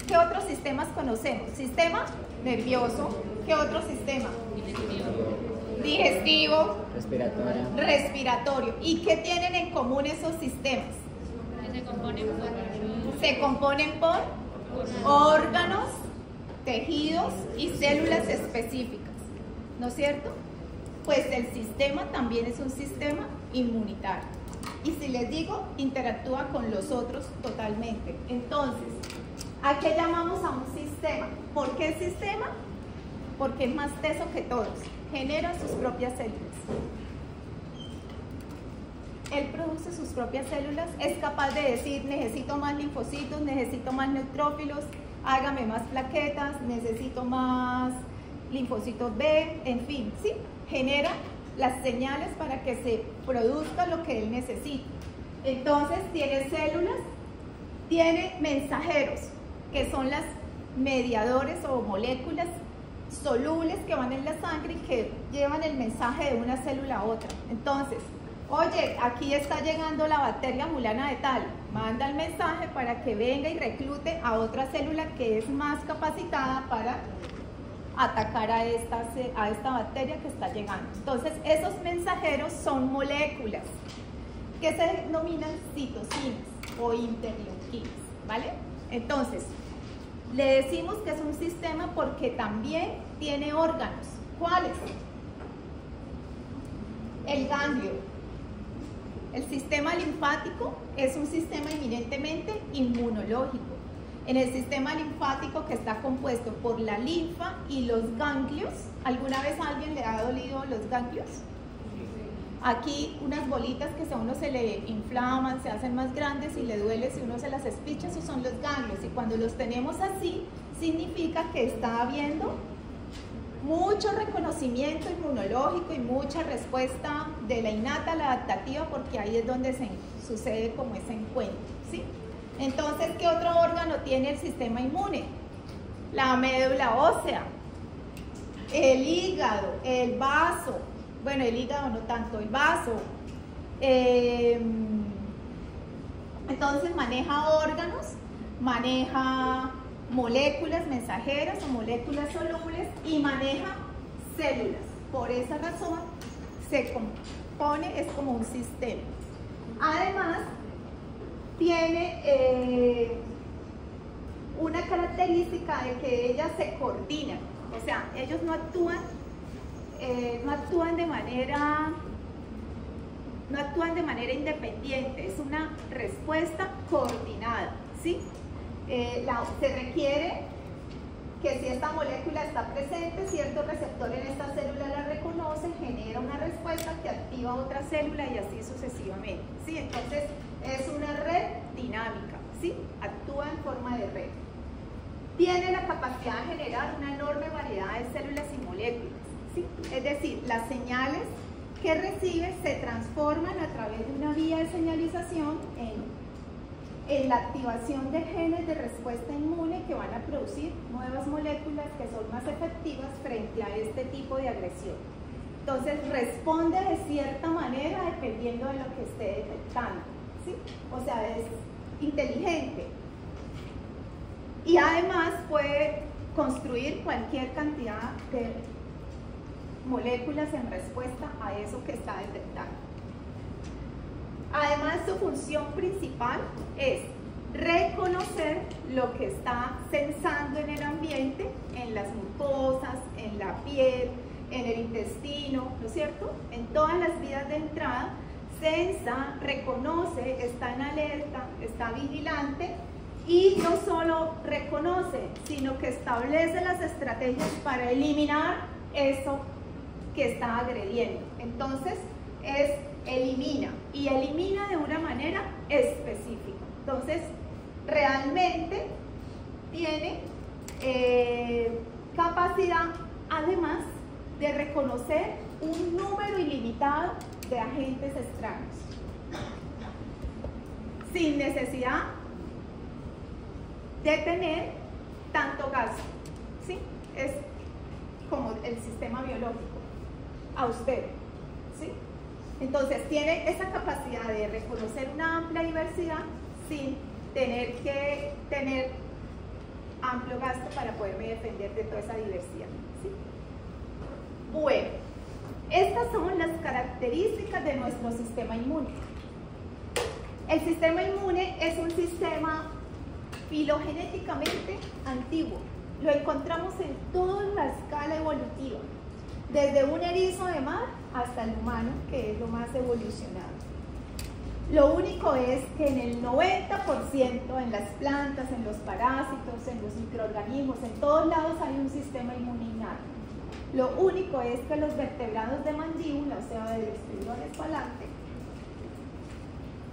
A: ¿qué otros sistemas conocemos? Sistema nervioso. ¿Qué otro sistema? Digestivo, respiratorio. ¿Y qué tienen en común esos sistemas? Se componen por órganos, tejidos y células específicas, ¿no es cierto? Pues el sistema también es un sistema inmunitario. Y si les digo, interactúa con los otros totalmente. Entonces, ¿a qué llamamos a un sistema? ¿Por qué sistema? Porque es más teso que todos. Genera sus propias células. Él produce sus propias células, es capaz de decir, necesito más linfocitos, necesito más neutrófilos, hágame más plaquetas, necesito más linfocitos B, en fin, ¿sí? Genera las señales para que se produzca lo que él necesita. Entonces, tiene células, tiene mensajeros, que son las mediadores o moléculas solubles que van en la sangre y que llevan el mensaje de una célula a otra. Entonces, oye, aquí está llegando la bacteria mulana de tal, manda el mensaje para que venga y reclute a otra célula que es más capacitada para atacar a esta bacteria que está llegando. Entonces, esos mensajeros son moléculas que se denominan citocinas o interleuquinas, ¿vale? Entonces, le decimos que es un sistema porque también tiene órganos. ¿Cuáles? El ganglio. El sistema linfático es un sistema eminentemente inmunológico. En el sistema linfático, que está compuesto por la linfa y los ganglios, ¿alguna vez a alguien le ha dolido los ganglios? Aquí unas bolitas que a uno se le inflaman, se hacen más grandes y le duele si uno se las espicha, esos son los ganglios. Y cuando los tenemos así, significa que está habiendo mucho reconocimiento inmunológico y mucha respuesta de la innata a la adaptativa, porque ahí es donde se sucede como ese encuentro, ¿sí? Entonces, ¿qué otro órgano tiene el sistema inmune? La médula ósea, el hígado, el vaso, bueno, el hígado no tanto, el vaso. Entonces maneja órganos, maneja moléculas mensajeras o moléculas solubles y maneja células. Por esa razón se compone, es como un sistema. Además, tiene una característica de que ellas se coordinan, o sea, ellos no actúan de manera independiente, es una respuesta coordinada, ¿sí? Se requiere que si esta molécula está presente, cierto receptor en esta célula la reconoce, genera una respuesta que activa otra célula y así sucesivamente, ¿sí? Entonces es una red dinámica, ¿sí? Actúa en forma de red. Tiene la capacidad de generar una enorme variedad de células y moléculas, ¿sí? Es decir, las señales que recibe se transforman a través de una vía de señalización en la activación de genes de respuesta inmune que van a producir nuevas moléculas que son más efectivas frente a este tipo de agresión. Entonces responde de cierta manera dependiendo de lo que esté detectando, ¿sí? O sea, es inteligente y además puede construir cualquier cantidad de moléculas en respuesta a eso que está detectando. Además, su función principal es reconocer lo que está sensando en el ambiente, en las mucosas, en la piel, en el intestino, ¿no es cierto? En todas las vías de entrada, sensa, reconoce, está en alerta, está vigilante y no solo reconoce, sino que establece las estrategias para eliminar eso que está agrediendo. Entonces, elimina y elimina de una manera específica. Entonces, realmente tiene capacidad, además, de reconocer un número ilimitado de agentes extraños, sin necesidad de tener tanto gasto, ¿sí? Es como el sistema biológico, austero, ¿sí? Entonces tiene esa capacidad de reconocer una amplia diversidad sin tener que tener amplio gasto para poderme defender de toda esa diversidad, ¿sí? Bueno, estas son las características de nuestro sistema inmune. El sistema inmune es un sistema filogenéticamente antiguo. Lo encontramos en toda la escala evolutiva, desde un erizo de mar hasta el humano, que es lo más evolucionado. Lo único es que en el 90% en las plantas, en los parásitos, en los microorganismos, en todos lados hay un sistema inmune innato. Lo único es que los vertebrados de mandíbula, o sea, de los tiburones para adelante,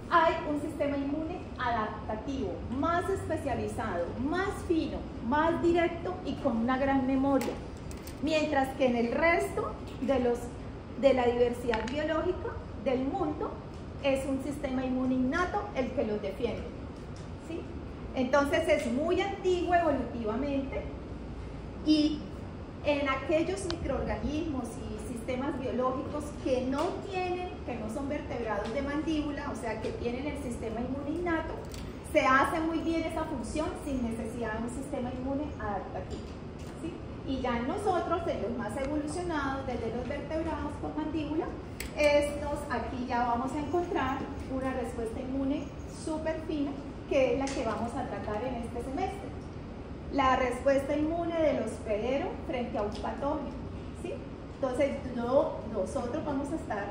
A: hay un sistema inmune adaptativo, más especializado, más fino, más directo y con una gran memoria. Mientras que en el resto de la diversidad biológica del mundo es un sistema inmune innato el que los defiende, ¿sí? Entonces es muy antiguo evolutivamente y en aquellos microorganismos y sistemas biológicos que no son vertebrados de mandíbula, o sea que tienen el sistema inmune innato, se hace muy bien esa función sin necesidad de un sistema inmune adaptativo, ¿sí? Y ya en nosotros, en los más evolucionados, desde los vertebrados con mandíbula, aquí ya vamos a encontrar una respuesta inmune súper fina, que es la que vamos a tratar en este semestre. La respuesta inmune del hospedero frente a un patógeno, ¿sí? Entonces, nosotros vamos a estar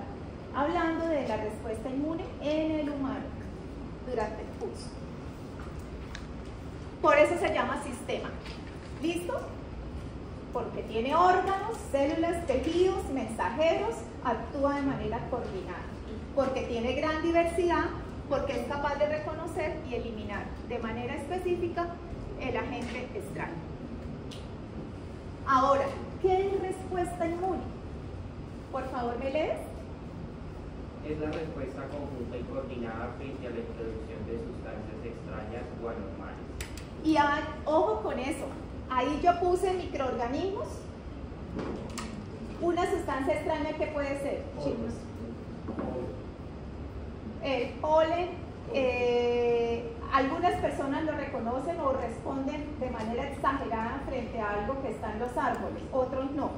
A: hablando de la respuesta inmune en el humano durante el curso. Por eso se llama sistema. ¿Listo? Porque tiene órganos, células, tejidos, mensajeros, actúa de manera coordinada. Porque tiene gran diversidad, porque es capaz de reconocer y eliminar de manera específica el agente extraño. Ahora, ¿qué es respuesta inmune? Por favor, ¿me lees?
H: Es la respuesta conjunta y coordinada frente a la introducción de sustancias extrañas o anormales.
A: Y ojo con eso, ahí yo puse microorganismos. Una sustancia extraña, ¿qué puede ser, chicos? El polen. Algunas personas lo reconocen o responden de manera exagerada frente a algo que está en los árboles, otros no.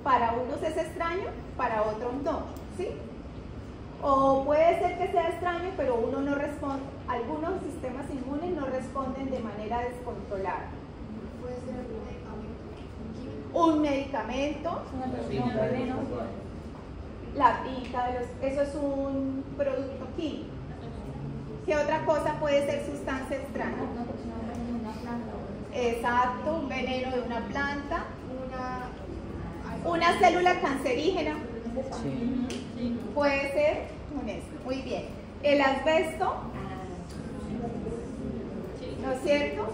A: Para unos es extraño, para otros no, ¿sí? O puede ser que sea extraño, pero uno no responde. Algunos sistemas inmunes no responden de manera descontrolada. un medicamento, la tinta, eso es un producto químico. ¿Qué otra cosa puede ser sustancia extraña? Exacto, un veneno de una planta, una célula cancerígena. Puede ser un esto. Muy bien. El asbesto, ¿no es cierto?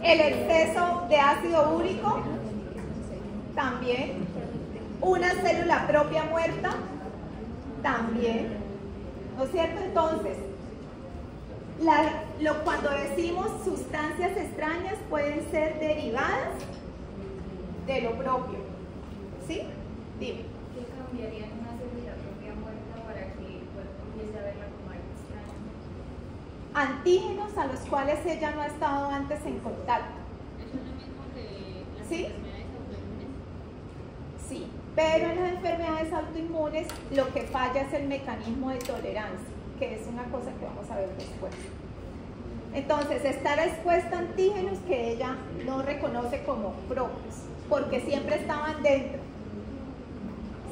A: El exceso de ácido úrico, también. Una célula propia muerta, también. ¿No es cierto? Entonces, cuando decimos sustancias extrañas pueden ser derivadas de lo propio. ¿Sí? Dime.
D: ¿Qué cambiaría en una célula propia muerta para que el cuerpo empiece a verla como algo extraño?
A: Antígenos a los cuales ella no ha estado antes en contacto.
D: ¿Eso es lo mismo que las
A: ¿Sí?
D: enfermedades autoinmunes?
A: Sí, pero en las enfermedades autoinmunes lo que falla es el mecanismo de tolerancia, que es una cosa que vamos a ver después. Entonces, estar expuesta a antígenos que ella no reconoce como propios, porque siempre estaban dentro.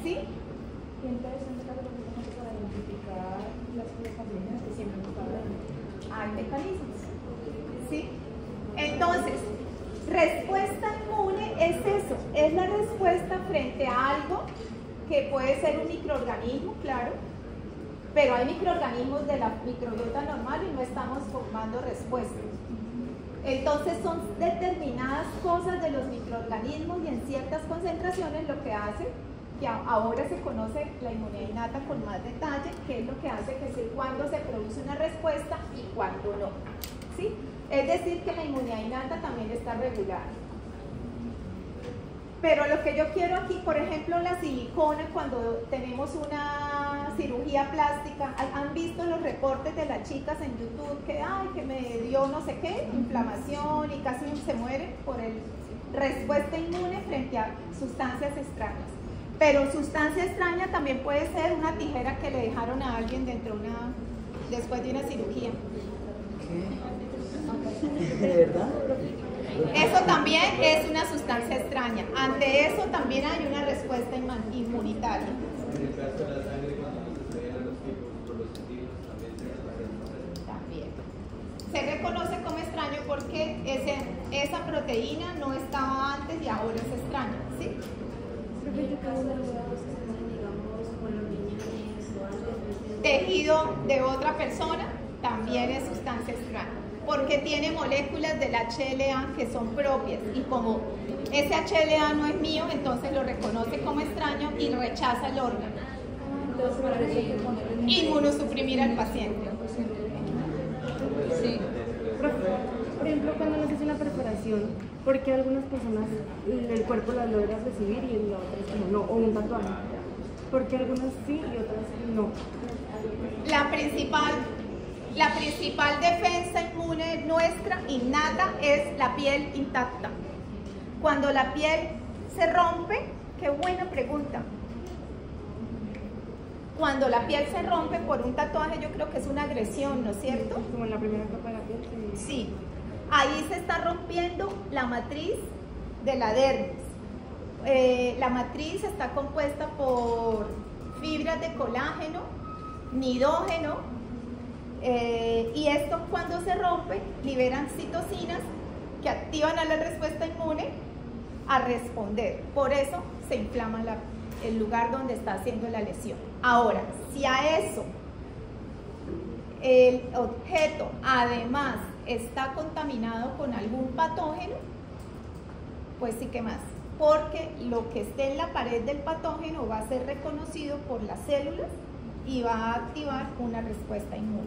A: ¿Sí?
E: Qué interesante la pregunta para identificar las pacientes que siempre nos hablan.
A: Hay mecanismos. ¿Sí? Entonces, respuesta inmune es eso, es la respuesta frente a algo que puede ser un microorganismo, claro, pero hay microorganismos de la microbiota normal y no estamos formando respuestas. Entonces son determinadas cosas de los microorganismos y en ciertas concentraciones lo que hace, que ahora se conoce la inmunidad innata con más detalle, que es lo que hace que sé cuándo se produce una respuesta y cuándo no. ¿Sí? Es decir, que la inmunidad innata también está regulada. Pero lo que yo quiero aquí, por ejemplo, la silicona, cuando tenemos una cirugía plástica, ¿han visto los reportes de las chicas en YouTube que, ay, que me dio no sé qué, inflamación y casi se muere por el respuesta inmune frente a sustancias extrañas? Pero sustancia extraña también puede ser una tijera que le dejaron a alguien después de una cirugía.
I: ¿De verdad?
A: Eso también es una sustancia extraña. Ante eso también hay una respuesta inmunitaria.
C: En el caso de la sangre, cuando se estudian los tipos por los sentidos, también se reconoce.
A: También. Se reconoce como extraño porque esa proteína no estaba antes y ahora es extraña. ¿Sí? Tejido de otra persona también es sustancia extraña, porque tiene moléculas del HLA que son propias y como ese HLA no es mío, entonces lo reconoce como extraño y rechaza el órgano. Inmunosuprimir al paciente. Sí.
J: Por ejemplo, cuando nos hace una perforación, ¿por qué algunas personas el cuerpo las logra recibir y en otras como no? O un tatuaje. ¿Por qué algunas sí y otras no?
A: La principal defensa inmune nuestra innata es la piel intacta. Cuando la piel se rompe, qué buena pregunta. Cuando la piel se rompe por un tatuaje, yo creo que es una agresión, ¿no es cierto?
J: Como en la primera capa de la piel.
A: Sí. Ahí se está rompiendo la matriz de la dermis. La matriz está compuesta por fibras de colágeno, nidógeno, y esto cuando se rompe liberan citocinas que activan a la respuesta inmune a responder. Por eso se inflama el lugar donde está haciendo la lesión. Ahora, si a eso el objeto además está contaminado con algún patógeno, pues sí que más, porque lo que esté en la pared del patógeno va a ser reconocido por las células y va a activar una respuesta inmune.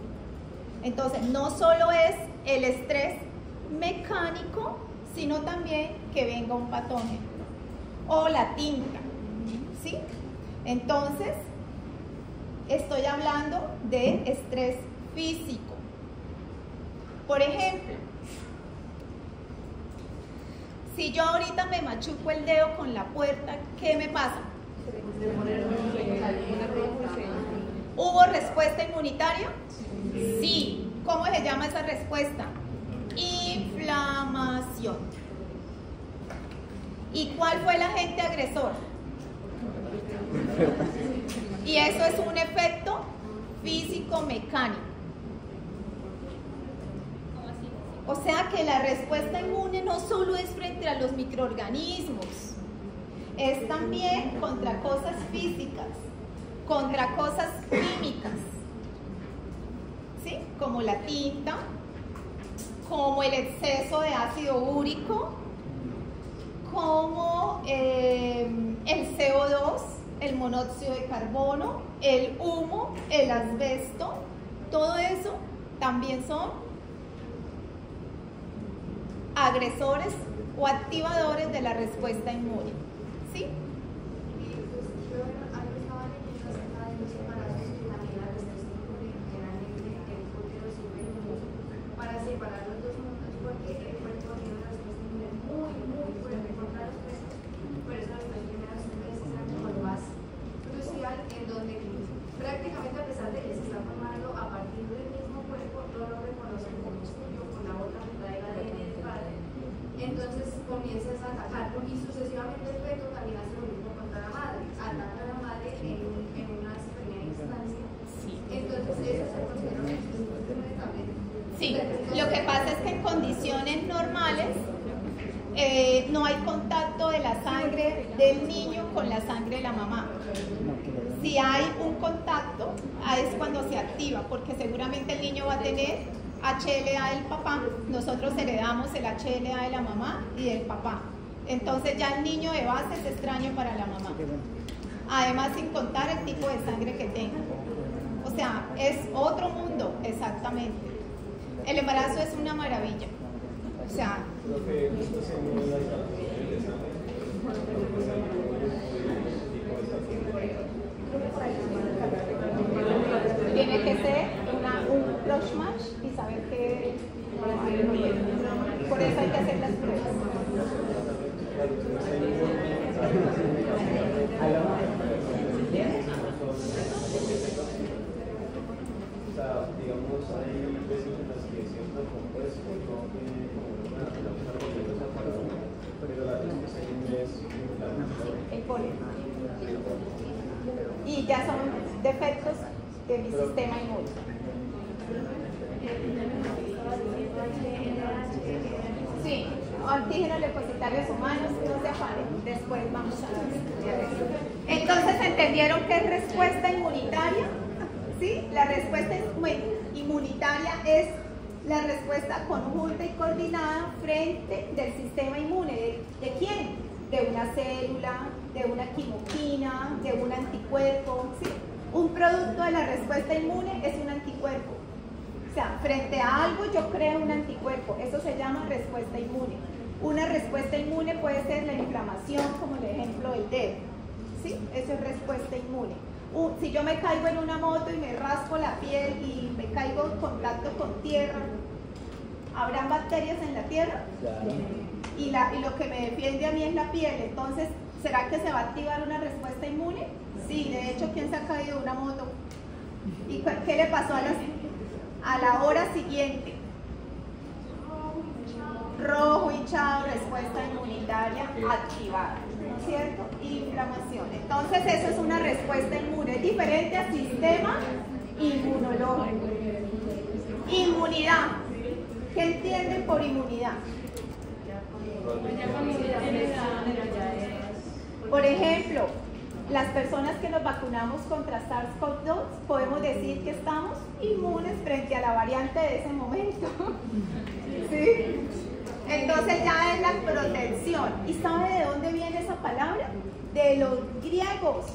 A: Entonces, no solo es el estrés mecánico, sino también que venga un patógeno o la tinta, ¿sí? Entonces, estoy hablando de estrés físico. Por ejemplo, si yo ahorita me machuco el dedo con la puerta, ¿qué me pasa? ¿Hubo respuesta inmunitaria? Sí. ¿Cómo se llama esa respuesta? Inflamación. ¿Y cuál fue el agente agresor? Y eso es un efecto físico-mecánico. O sea que la respuesta inmune no solo es frente a los microorganismos, es también contra cosas físicas, contra cosas químicas, ¿sí? Como la tinta, como el exceso de ácido úrico, como el CO2, el monóxido de carbono, el humo, el asbesto, todo eso también son agresores o activadores de la respuesta inmune, ¿sí?
D: Para separar los dos mundos, porque el cuerpo tiene una respuesta inmune muy fuerte contra los peces. Por eso las primeras veces eran como lo más crucial, en donde prácticamente, a pesar de que se está formando a partir del mismo cuerpo, no lo reconocen como suyo, con la otra mitad del ADN del padre. Entonces comienzas a atacarlo y sucesivamente el feto también hace lo mismo contra la madre, ataca a la madre en una primera instancia. Entonces eso se considera una respuesta inmune también.
A: Sí, lo que pasa es que en condiciones normales no hay contacto de la sangre del niño con la sangre de la mamá. Si hay un contacto, es cuando se activa, porque seguramente el niño va a tener HLA del papá, nosotros heredamos el HLA de la mamá y del papá. Entonces ya el niño de base es extraño para la mamá. Además, sin contar el tipo de sangre que tenga. O sea, es otro mundo, exactamente. El embarazo es una maravilla. O sea, tiene que ser un flush match y saber que por eso hay que hacer las pruebas.
B: O sea, digamos, hay veces en las que ciertos compuestos no tienen como una respuesta para uno, pero la respuesta es
A: el polen. Y ya son defectos de mi sistema inmune. Sí, antígenos leucocitarios humanos, no se afanen, después vamos a ver eso. Entonces, ¿entendieron qué es respuesta inmunitaria? ¿Sí? La respuesta inmunitaria es la respuesta conjunta y coordinada frente del sistema inmune. ¿De quién? De una célula, de una quimoquina, de un anticuerpo, ¿sí? Un producto de la respuesta inmune es un anticuerpo. O sea, frente a algo yo creo un anticuerpo, eso se llama respuesta inmune. Una respuesta inmune puede ser la inflamación, como el ejemplo del dedo, ¿sí? Eso es respuesta inmune. Si yo me caigo en una moto y me raspo la piel y me caigo en contacto con tierra, ¿habrán bacterias en la tierra? Y lo que me defiende a mí es la piel. Entonces, ¿será que se va a activar una respuesta inmune? Sí, de hecho, ¿quién se ha caído de una moto? ¿Y qué le pasó a la hora siguiente? Rojo, hinchado, respuesta inmunitaria activada, ¿no es cierto? Inflamación. Entonces, eso es una respuesta inmune, es diferente al sistema inmunológico. Inmunidad. ¿Qué entienden por inmunidad? Por ejemplo, las personas que nos vacunamos contra SARS-CoV-2 podemos decir que estamos inmunes frente a la variante de ese momento. ¿Sí? Entonces ya es la protección. ¿Y sabe de dónde viene esa palabra? De los griegos.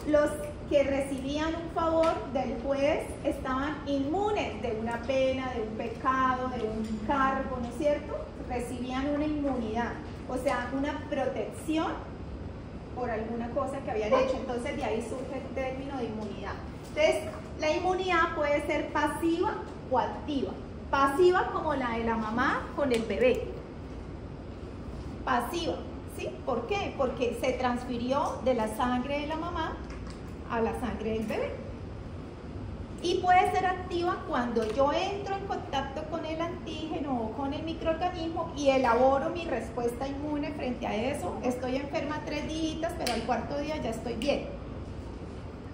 A: Los que recibían un favor del juez estaban inmunes de una pena, de un pecado, de un cargo, ¿no es cierto? Recibían una inmunidad, o sea, una protección por alguna cosa que habían hecho. Entonces de ahí surge el término de inmunidad. Entonces, la inmunidad puede ser pasiva o activa. Pasiva como la de la mamá con el bebé. Pasiva, ¿sí? ¿Por qué? Porque se transfirió de la sangre de la mamá a la sangre del bebé. Y puede ser activa cuando yo entro en contacto con el antígeno o con el microorganismo y elaboro mi respuesta inmune frente a eso. Estoy enferma 3 días, pero al 4.º día ya estoy bien.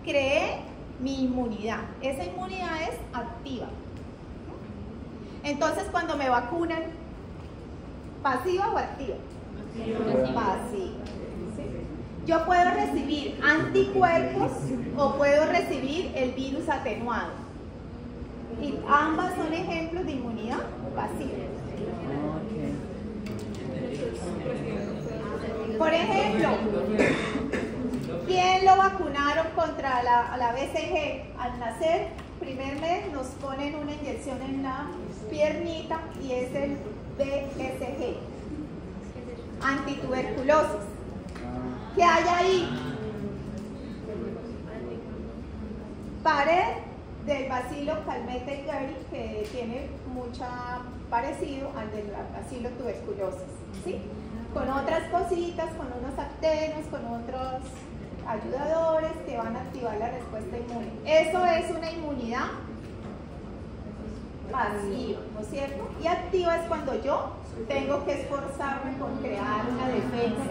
A: Creé mi inmunidad. Esa inmunidad es activa. Entonces, cuando me vacunan, ¿pasiva o activa? Pasiva. ¿Sí? Yo puedo recibir anticuerpos o puedo recibir el virus atenuado. Y ambas son ejemplos de inmunidad pasiva. Por ejemplo, ¿quién lo vacunaron contra la BCG? Al nacer, primer mes, nos ponen una inyección en la piernita y es el BCG, antituberculosis. ¿Qué hay ahí? Pared del bacilo Calmette-Guerin, que tiene mucho parecido al del bacilo tuberculosis, ¿sí? Con otras cositas, con unos actenos, con otros ayudadores que van a activar la respuesta inmune. Eso es una inmunidad pasiva, ¿no es cierto? Y activa es cuando yo tengo que esforzarme por crear una defensa.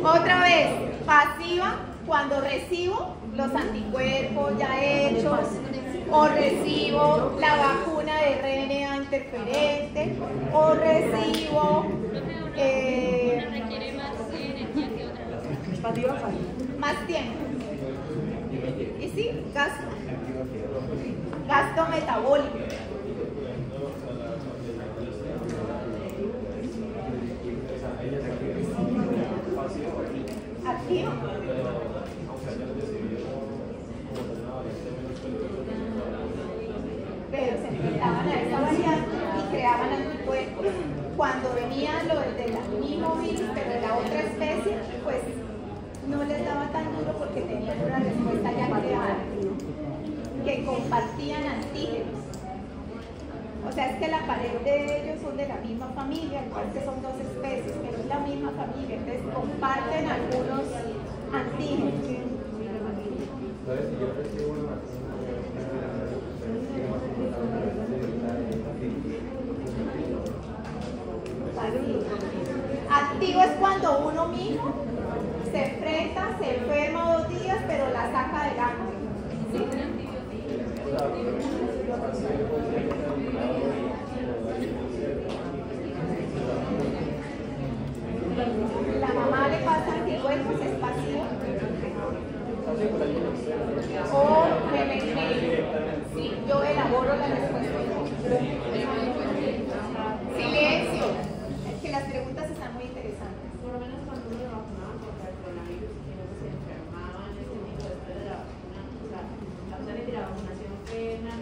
A: Otra vez, pasiva cuando recibo los anticuerpos ya hechos o recibo la vacuna de RNA interferente o recibo más tiempo. Y sí, gasto metabólico. Activa. Pero se enfrentaban a esa variante y creaban anticuerpos. Cuando venía lo del mismo virus, pero de la otra especie, pues no les daba tan duro porque tenían una respuesta ya creada, que compartían antígenos. O sea, es que la pared de ellos son de la misma familia, igual que son 2 especies, pero es la misma familia, entonces comparten algunos antígenos. Activo es cuando uno mismo se enfrenta, se enferma 2 días, pero la saca adelante. ¿Sí? La mamá le pasa anticuerpos, es pasiva. O sí, yo elaboro la respuesta. Silencio. Es que las preguntas están muy interesantes.
E: Por lo menos cuando uno le vacunaban contra el coronavirus, que no se enfermaban, ese tipo después de la vacuna, o sea, a pesar de que la vacunación fue una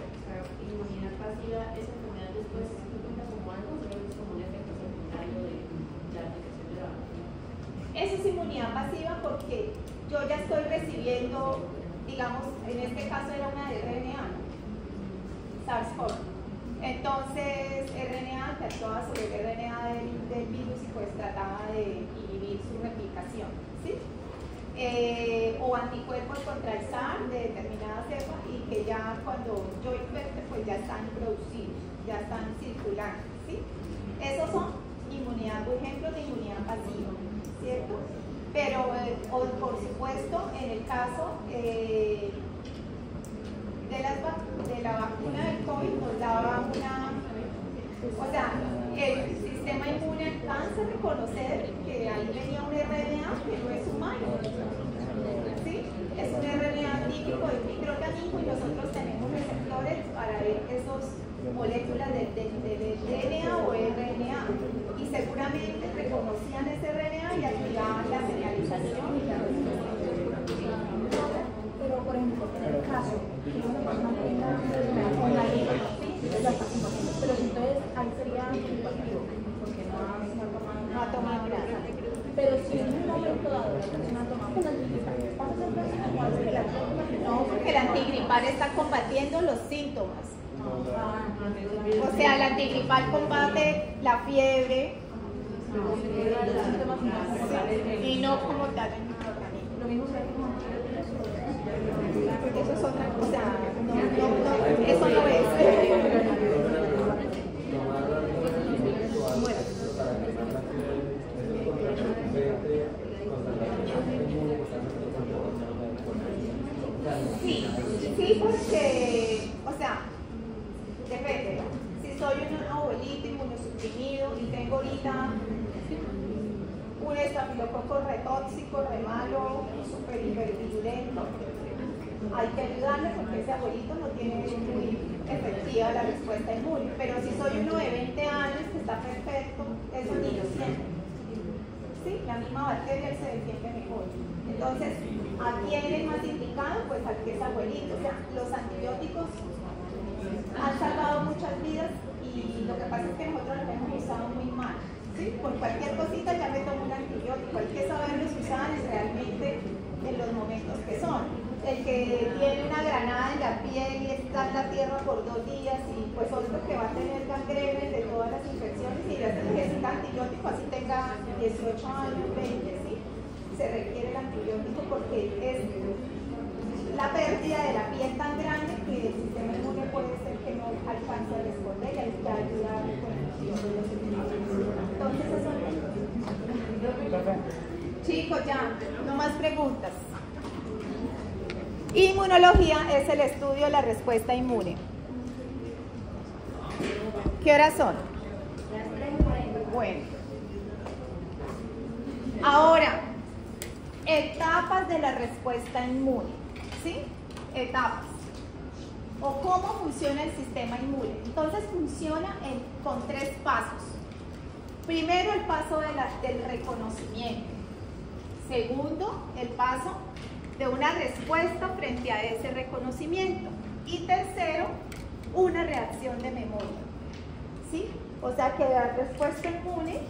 E: inmunidad pasiva, esa enfermedad después se cuenta como algo, o sea, es como un efecto secundario de la aplicación de la vacuna.
A: Eso es inmunidad pasiva porque yo ya estoy recibiendo, digamos, en este caso era una de RNA, SARS-CoV. Entonces, RNA que actuaba sobre el RNA del virus y pues trataba de inhibir su replicación, ¿sí? O anticuerpos contra el SARS de determinada cepa y que ya cuando yo infecte pues ya están producidos, ya están circulando, ¿sí? Esos son inmunidad, por ejemplo, de inmunidad pasiva, ¿cierto? Pero, por supuesto, en el caso de la vacuna del COVID nos daba o sea, el sistema inmune alcanza a reconocer que ahí venía un RNA que no es humano, ¿sí? Es un RNA típico del microorganismo y nosotros tenemos receptores para ver esas moléculas del DNA o RNA y seguramente reconocían ese RNA y activaban la señalización y la respuesta. Pero, por ejemplo, en el caso que una persona tenga una gripe, pero entonces ahí sería antiinfectivo, porque no ha tomado nada. Pero si en un momento dado la persona toma un antigripal, ¿va a ser igual que el antigripal? No, porque el antigripal está combatiendo los síntomas. O sea, el antigripal combate la fiebre, y no como tal en un organismo. Lo mismo será como porque eso es otra cosa, eso no es. Bueno. Sí, porque, o sea, depende. Si soy un abuelito inmunosuprimido y tengo ahorita un estafilococo re tóxico, re malo, súper hipervirulento, hay que ayudarle porque ese abuelito no tiene muy efectiva la respuesta inmune. Pero si soy uno de 20 años que está perfecto, eso ni lo siente. ¿Sí? La misma bacteria se defiende mejor. Entonces, ¿a quién es más indicado? Pues al que es abuelito. O sea, los antibióticos han salvado muchas vidas y lo que pasa es que nosotros los hemos usado muy mal. ¿Sí? Por cualquier cosita ya me tomo un antibiótico. Hay que saberlos usar realmente en los momentos que son. El que tiene una granada en la piel y está en la tierra por 2 días y pues otro que va a tener gangrena de todas las infecciones y ya se necesita antibiótico, así tenga 18 años, 20, ¿sí? Se requiere el antibiótico porque es la pérdida de la piel tan grande que el sistema inmune puede ser que no alcance a responder y hay que ayudar con el Entonces eso es. Chicos, ya, no más preguntas. Inmunología es el estudio de la respuesta inmune. ¿Qué horas son? Bueno. Ahora, etapas de la respuesta inmune. ¿Sí? Etapas. O cómo funciona el sistema inmune. Entonces funciona con 3 pasos. Primero, el paso del reconocimiento. Segundo, el paso de una respuesta frente a ese reconocimiento. Y tercero, una reacción de memoria. ¿Sí? O sea que la respuesta inmune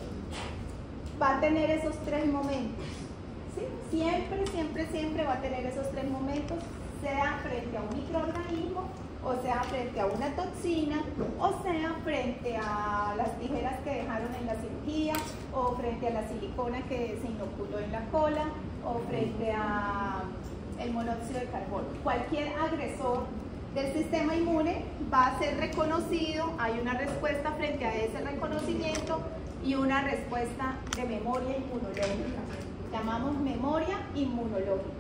A: va a tener esos 3 momentos. ¿Sí? Siempre va a tener esos 3 momentos, sea frente a un microorganismo, o sea frente a una toxina, o sea frente a las tijeras que dejaron en la cirugía, o frente a la silicona que se inoculó en la cola, o frente a el monóxido de carbono. Cualquier agresor del sistema inmune va a ser reconocido, hay una respuesta frente a ese reconocimiento y una respuesta de memoria inmunológica. Llamamos memoria inmunológica.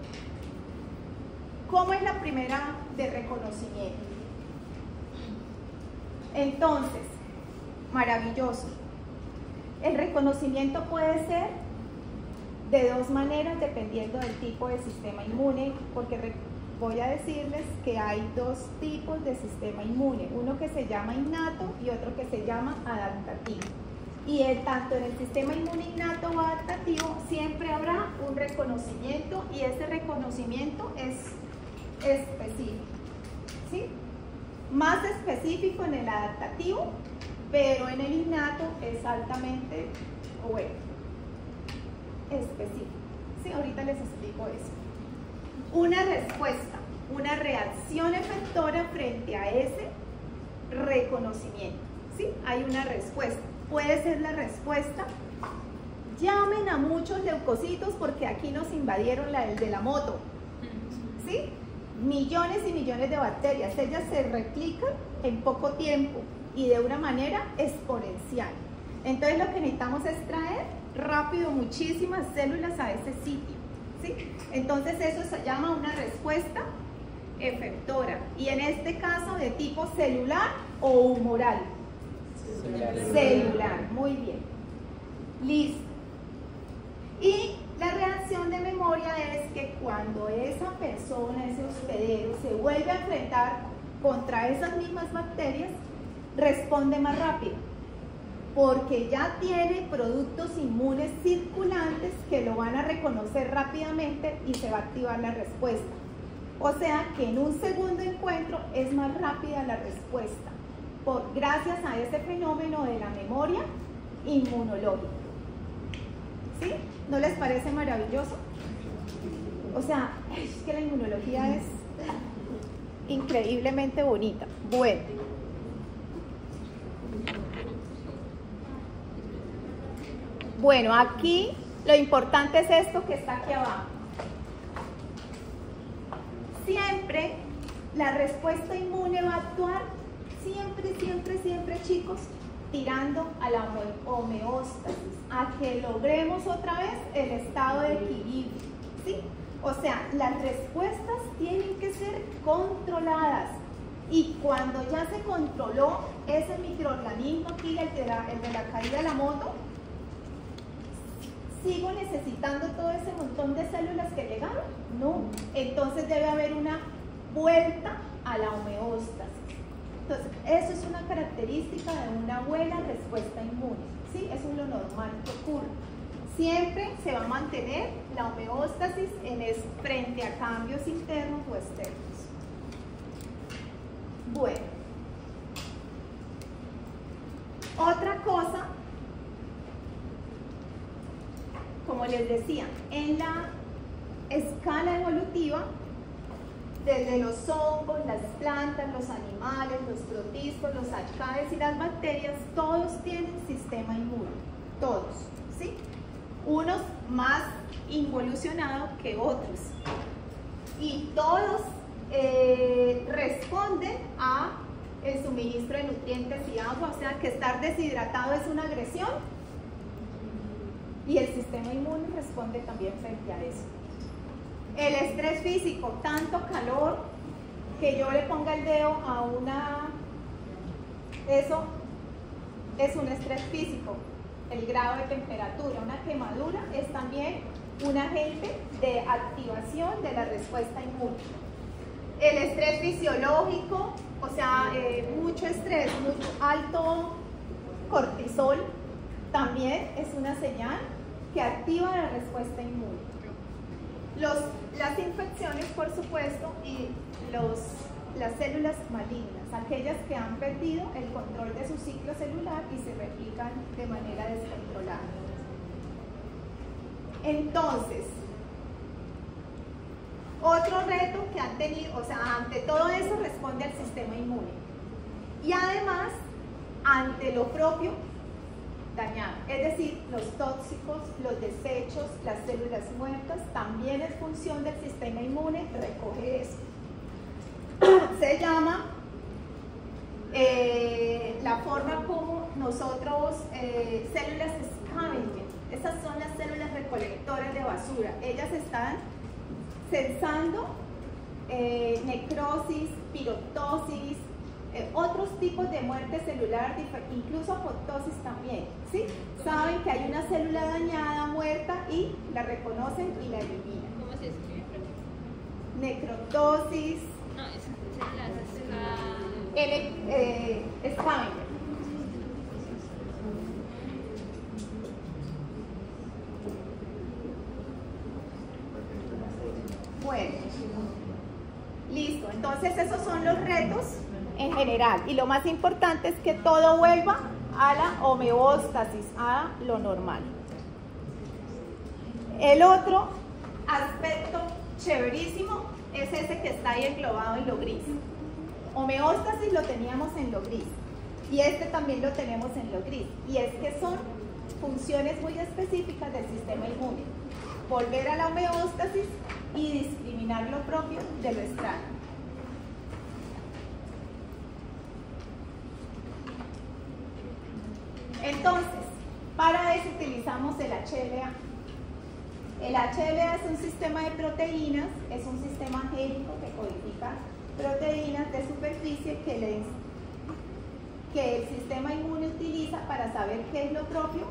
A: ¿Cómo es la primera de reconocimiento? Entonces, maravilloso. El reconocimiento puede ser de 2 maneras dependiendo del tipo de sistema inmune, porque voy a decirles que hay 2 tipos de sistema inmune, uno que se llama innato y otro que se llama adaptativo. Y tanto en el sistema inmune innato o adaptativo siempre habrá un reconocimiento y ese reconocimiento es específico. ¿Sí? Más específico en el adaptativo, pero en el innato es altamente específico. Sí, ahorita les explico eso. Una respuesta, una reacción efectora frente a ese reconocimiento. ¿Sí? Hay una respuesta. Puede ser la respuesta. Llamen a muchos leucocitos porque aquí nos invadieron el de la moto. ¿Sí? Millones y millones de bacterias. Ellas se replican en poco tiempo y de una manera exponencial. Entonces lo que necesitamos es traer rápido muchísimas células a ese sitio. ¿Sí? Entonces eso se llama una respuesta efectora. Y en este caso de tipo celular o humoral. Celular, muy bien. Listo. Y la reacción de memoria es que cuando esa persona, ese hospedero, se vuelve a enfrentar contra esas mismas bacterias, responde más rápido, porque ya tiene productos inmunes circulantes que lo van a reconocer rápidamente y se va a activar la respuesta. O sea que en un segundo encuentro es más rápida la respuesta, gracias a ese fenómeno de la memoria inmunológica. ¿Sí? ¿No les parece maravilloso? O sea, es que la inmunología es increíblemente bonita. Bueno. Bueno, aquí lo importante es esto que está aquí abajo. Siempre la respuesta inmune va a actuar, siempre, chicos, tirando a la homeostasis, a que logremos otra vez el estado de equilibrio, ¿sí? O sea, las respuestas tienen que ser controladas. Y cuando ya se controló ese microorganismo aquí, el de la caída de la moto, ¿sigo necesitando todo ese montón de células que llegaron? No. Entonces debe haber una vuelta a la homeostasis. Entonces, eso es una característica de una buena respuesta inmune, ¿sí? Eso es lo normal que ocurre. Siempre se va a mantener la homeostasis frente a cambios internos o externos. Bueno, otra cosa, como les decía, en la escala evolutiva, desde los hongos, las plantas, los animales, los protistos, los arcades y las bacterias, todos tienen sistema inmune, todos, ¿sí? Unos más involucionados que otros, y todos responden a el suministro de nutrientes y agua, o sea que estar deshidratado es una agresión y el sistema inmune responde también frente a eso. El estrés físico, tanto calor, que yo le ponga el dedo a eso es un estrés físico. El grado de temperatura, una quemadura, es también un agente de activación de la respuesta inmune. El estrés fisiológico, o sea, mucho estrés, mucho alto cortisol, también es una señal que activa la respuesta inmune. Las infecciones, por supuesto, y las células malignas, aquellas que han perdido el control de su ciclo celular y se replican de manera descontrolada. Entonces, otro reto que han tenido, o sea, ante todo eso responde al sistema inmune. Y además, ante lo propio dañado, es decir, los tóxicos, los desechos, las células muertas, también es función del sistema inmune recoger eso. Se llama la forma como nosotros, células scavenger, esas son las células recolectoras de basura, ellas están censando necrosis, pirotosis, otros tipos de muerte celular, incluso apoptosis también, ¿sí? Saben que hay una célula dañada, muerta, y la reconocen y la eliminan.
I: ¿Cómo se escribe?
A: Necrotosis.
I: No, es la...
A: Scavenger. Bueno, listo. Entonces esos son los retos en general. Y lo más importante es que todo vuelva a la homeostasis, a lo normal. El otro aspecto chéverísimo es ese que está ahí englobado en lo gris. Homeostasis lo teníamos en lo gris y este también lo tenemos en lo gris, y es que son funciones muy específicas del sistema inmune: volver a la homeostasis y discriminar lo propio de lo extraño. Entonces, para eso utilizamos el HLA. El HLA es un sistema de proteínas, es un sistema génico que codifica proteínas de superficie que el sistema inmune utiliza para saber qué es lo propio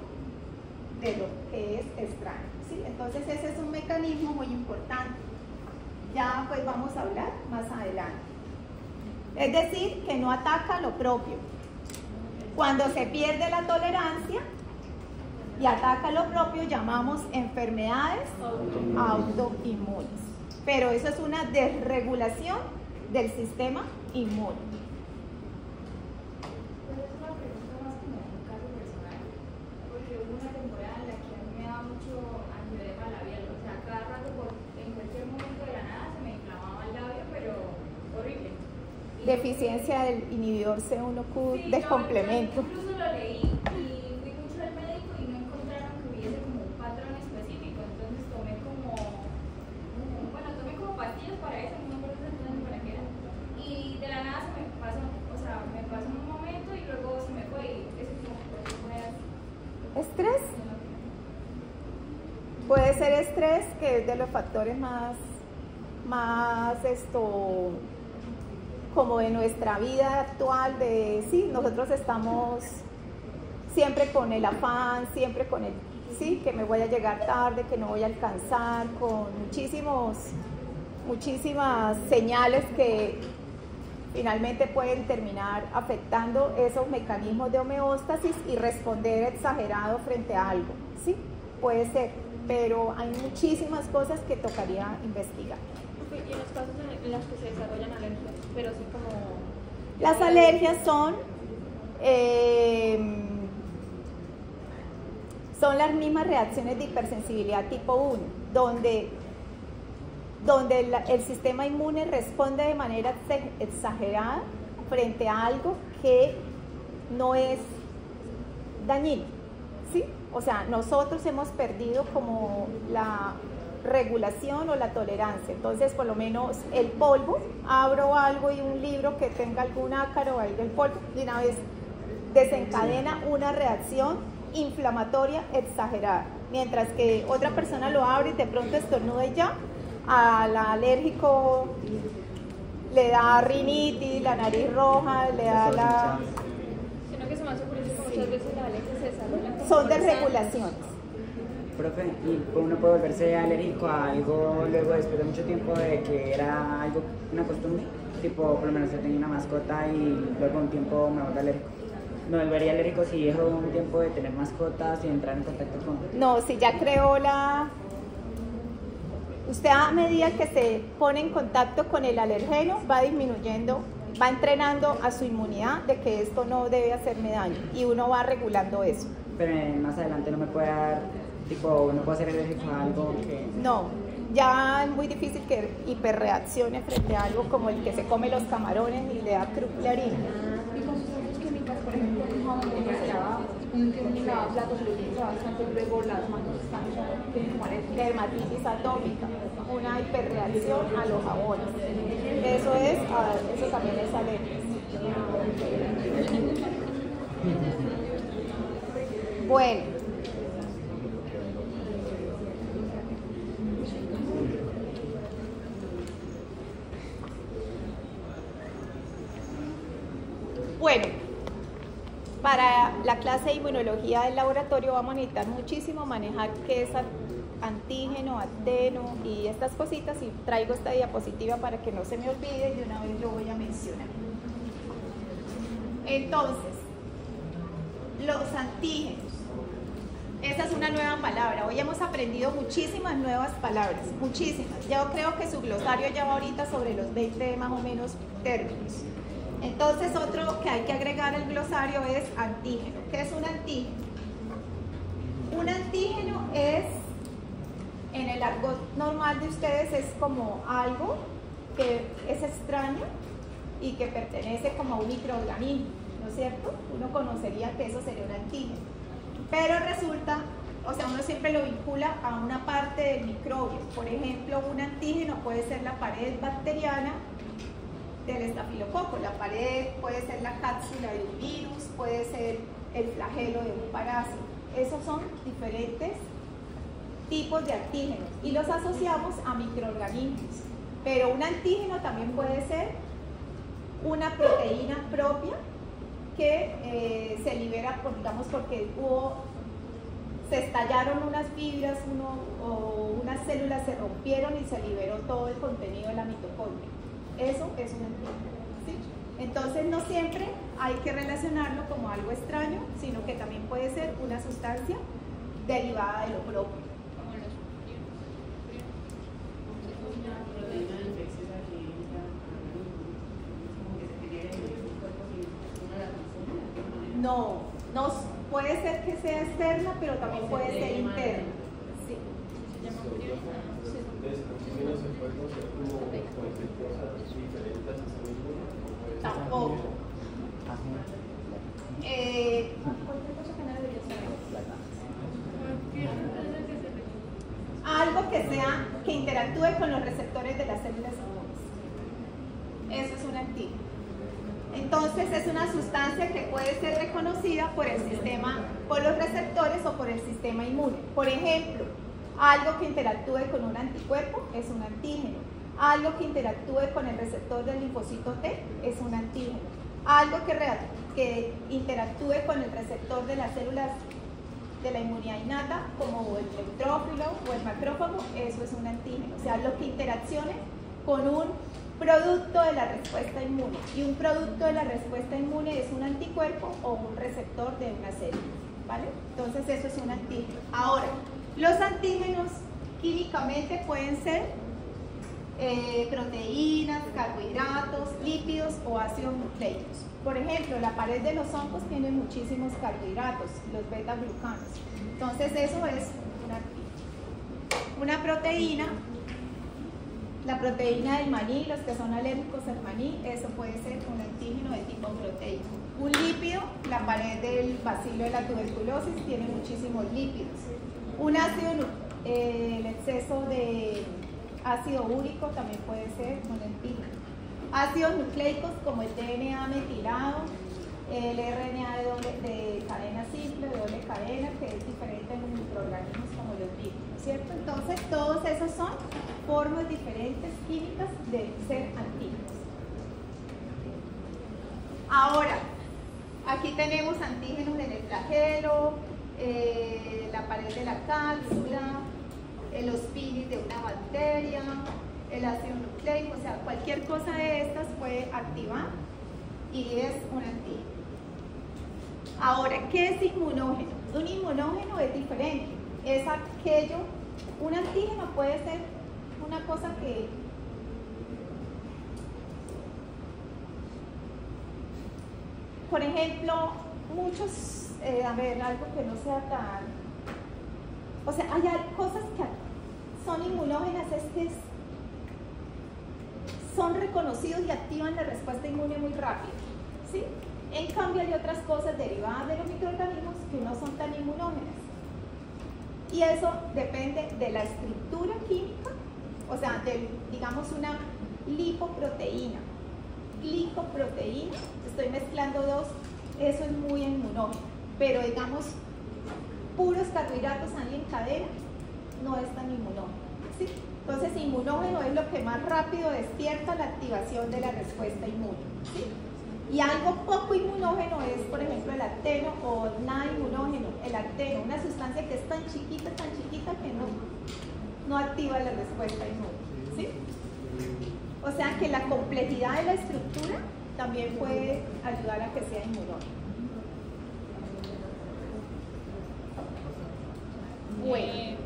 A: de lo que es extraño, ¿sí? Entonces ese es un mecanismo muy importante. Ya pues vamos a hablar más adelante. Es decir, que no ataca lo propio. Cuando se pierde la tolerancia y ataca lo propio, llamamos enfermedades autoinmunes. Pero eso es una desregulación del sistema inmune.
D: Pero es una pregunta más como un caso personal, porque hubo una temporada en la que a mí me daba mucho angioedema labial, o sea, cada rato en cualquier momento de la nada se me inflamaba el labio, pero horrible.
A: Deficiencia del inhibidor C1q
D: sí,
A: de complemento.
D: Incluso lo leí y fui mucho al médico y no encontraron que hubiese
A: estrés, que es de los factores más como de nuestra vida actual, de sí, nosotros estamos siempre con el afán, siempre con el, sí, que me voy a llegar tarde, que no voy a alcanzar, con muchísimas señales que finalmente pueden terminar afectando esos mecanismos de homeostasis y responder exagerado frente a algo, ¿sí? Puede ser, pero hay muchísimas cosas que tocaría investigar.
E: Y en los casos en los que se desarrollan alergias, pero sí como...
A: Las alergias son las mismas reacciones de hipersensibilidad tipo 1, donde el sistema inmune responde de manera exagerada frente a algo que no es dañino, ¿sí? O sea, nosotros hemos perdido como la regulación o la tolerancia. Entonces, por lo menos el polvo, abro algo y un libro que tenga algún ácaro o algo, el polvo de una vez desencadena una reacción inflamatoria exagerada, mientras que otra persona lo abre y de pronto estornuda y ya, al alérgico le da rinitis, la nariz roja, le da la...
E: Sino que se me hace curioso que muchas veces las alergias se desarrollan...
A: Son desregulaciones.
K: Profe, ¿y uno puede volverse alérgico a algo luego después de mucho tiempo de que era algo, una costumbre? Tipo, por lo menos yo tenía una mascota y luego un tiempo me vuelvo alérgico. ¿Me volvería alérgico si dejo un tiempo de tener mascotas y entrar en contacto con...?
A: No, si ya creó la... Usted a medida que se pone en contacto con el alergeno va disminuyendo, va entrenando a su inmunidad de que esto no debe hacerme daño y uno va regulando eso.
K: Pero más adelante no me puede dar, tipo, no puedo ser alérgico a algo que...
A: No, ya es muy difícil que hiperreaccione frente a algo como el que se come los camarones y le da clarina.
E: Y con sustancias químicas, por ejemplo, un jabón que se lava, un platos se lo utiliza bastante, luego las manos están
A: dermatitis atópica, una hiperreacción a los jabones. Eso también es alergia. Bueno. Bueno, para la clase de inmunología del laboratorio vamos a necesitar muchísimo manejar qué es antígeno, adeno y estas cositas, y traigo esta diapositiva para que no se me olvide y de una vez lo voy a mencionar. Entonces, los antígenos. Esa es una nueva palabra. Hoy hemos aprendido muchísimas nuevas palabras, muchísimas. Yo creo que su glosario ya va ahorita sobre los 20 más o menos términos. Entonces, otro que hay que agregar al glosario es antígeno. ¿Qué es un antígeno? Un antígeno es, en el argot normal de ustedes, es como algo que es extraño y que pertenece como a un microorganismo, ¿no es cierto? Uno conocería que eso sería un antígeno. Pero resulta, o sea, uno siempre lo vincula a una parte del microbio. Por ejemplo, un antígeno puede ser la pared bacteriana del estafilococo, la pared puede ser la cápsula de un virus, puede ser el flagelo de un parásito. Esos son diferentes tipos de antígenos y los asociamos a microorganismos. Pero un antígeno también puede ser una proteína propia que se libera, digamos, porque se estallaron unas fibras o unas células se rompieron y se liberó todo el contenido de la mitocondria. Eso es un antígeno, ¿sí? Entonces no siempre hay que relacionarlo como algo extraño, sino que también puede ser una sustancia derivada de lo propio. No puede ser que sea externa, pero también puede ser interna. Sí. Tampoco. Algo que interactúe con los receptores de las células inmunes. Eso es un antígeno. Entonces es una sustancia que puede ser reconocida por el sistema, por los receptores o por el sistema inmune. Por ejemplo, Algo que interactúe con un anticuerpo es un antígeno. Algo que interactúe con el receptor del linfocito T es un antígeno. Algo que interactúe con el receptor de las células de la inmunidad innata, como el neutrófilo o el macrófago, eso es un antígeno. O sea, lo que interaccione con un producto de la respuesta inmune. Y un producto de la respuesta inmune es un anticuerpo o un receptor de una célula, ¿vale? Entonces eso es un antígeno. Ahora, los antígenos químicamente pueden ser proteínas, carbohidratos, lípidos o ácidos nucleicos. Por ejemplo, la pared de los hongos tiene muchísimos carbohidratos, los beta-glucanos. Entonces eso es un antígeno. Una proteína, la proteína del maní, los que son alérgicos al maní, eso puede ser un antígeno de tipo proteico. Un lípido, la pared del bacilo de la tuberculosis tiene muchísimos lípidos. Un ácido, el exceso de ácido úrico también puede ser un antígeno. Ácidos nucleicos como el DNA metilado, el RNA de cadena simple, de doble cadena, que es diferente en los microorganismos como los virus, ¿cierto? Entonces, todos esos son formas diferentes químicas de ser antígenos. Ahora, aquí tenemos antígenos en el flagelo, la pared de la cápsula, los pilis de una bacteria, el ácido nucleico, o sea, cualquier cosa de estas puede activar y es un antígeno. Ahora, ¿qué es inmunógeno? Un inmunógeno es diferente, es aquello, un antígeno puede ser una cosa que por ejemplo, muchos, a ver, algo que no sea tan, o sea, hay cosas que son inmunógenas, es que son reconocidos y activan la respuesta inmune muy rápido, ¿sí? En cambio hay otras cosas derivadas de los microorganismos que no son tan inmunógenas. Y eso depende de la estructura química, o sea, digamos una lipoproteína, glicoproteína, estoy mezclando dos, eso es muy inmunógeno, pero digamos puros carbohidratos en cadena no es tan inmunógeno, ¿sí? Entonces inmunógeno es lo que más rápido despierta la activación de la respuesta inmune, ¿sí? Y algo poco inmunógeno es, por ejemplo, el acteno o nada inmunógeno, el acteno, una sustancia que es tan chiquita que no activa la respuesta inmune, ¿sí? O sea que la complejidad de la estructura también puede ayudar a que sea inmunógeno. Bueno.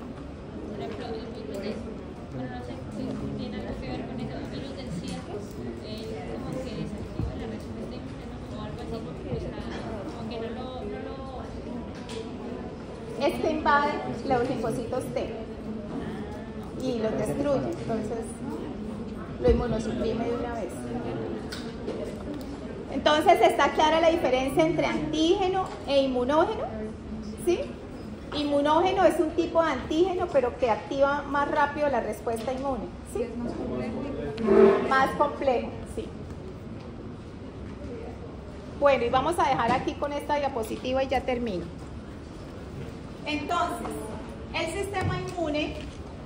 I: Por ejemplo, el virus de, bueno, no sé si tiene algo que ver con eso, el virus del cierre, como que desactiva la respuesta inmune o algo así, o sea, como que no lo
A: este invade los linfocitos T y los destruye, entonces lo inmunosuprime de una vez. Entonces está clara la diferencia entre antígeno e inmunógeno, ¿sí? Inmunógeno es un tipo de antígeno, pero que activa más rápido la respuesta inmune, ¿sí? Es más complejo. Más complejo, sí. Bueno, y vamos a dejar aquí con esta diapositiva y ya termino. Entonces, el sistema inmune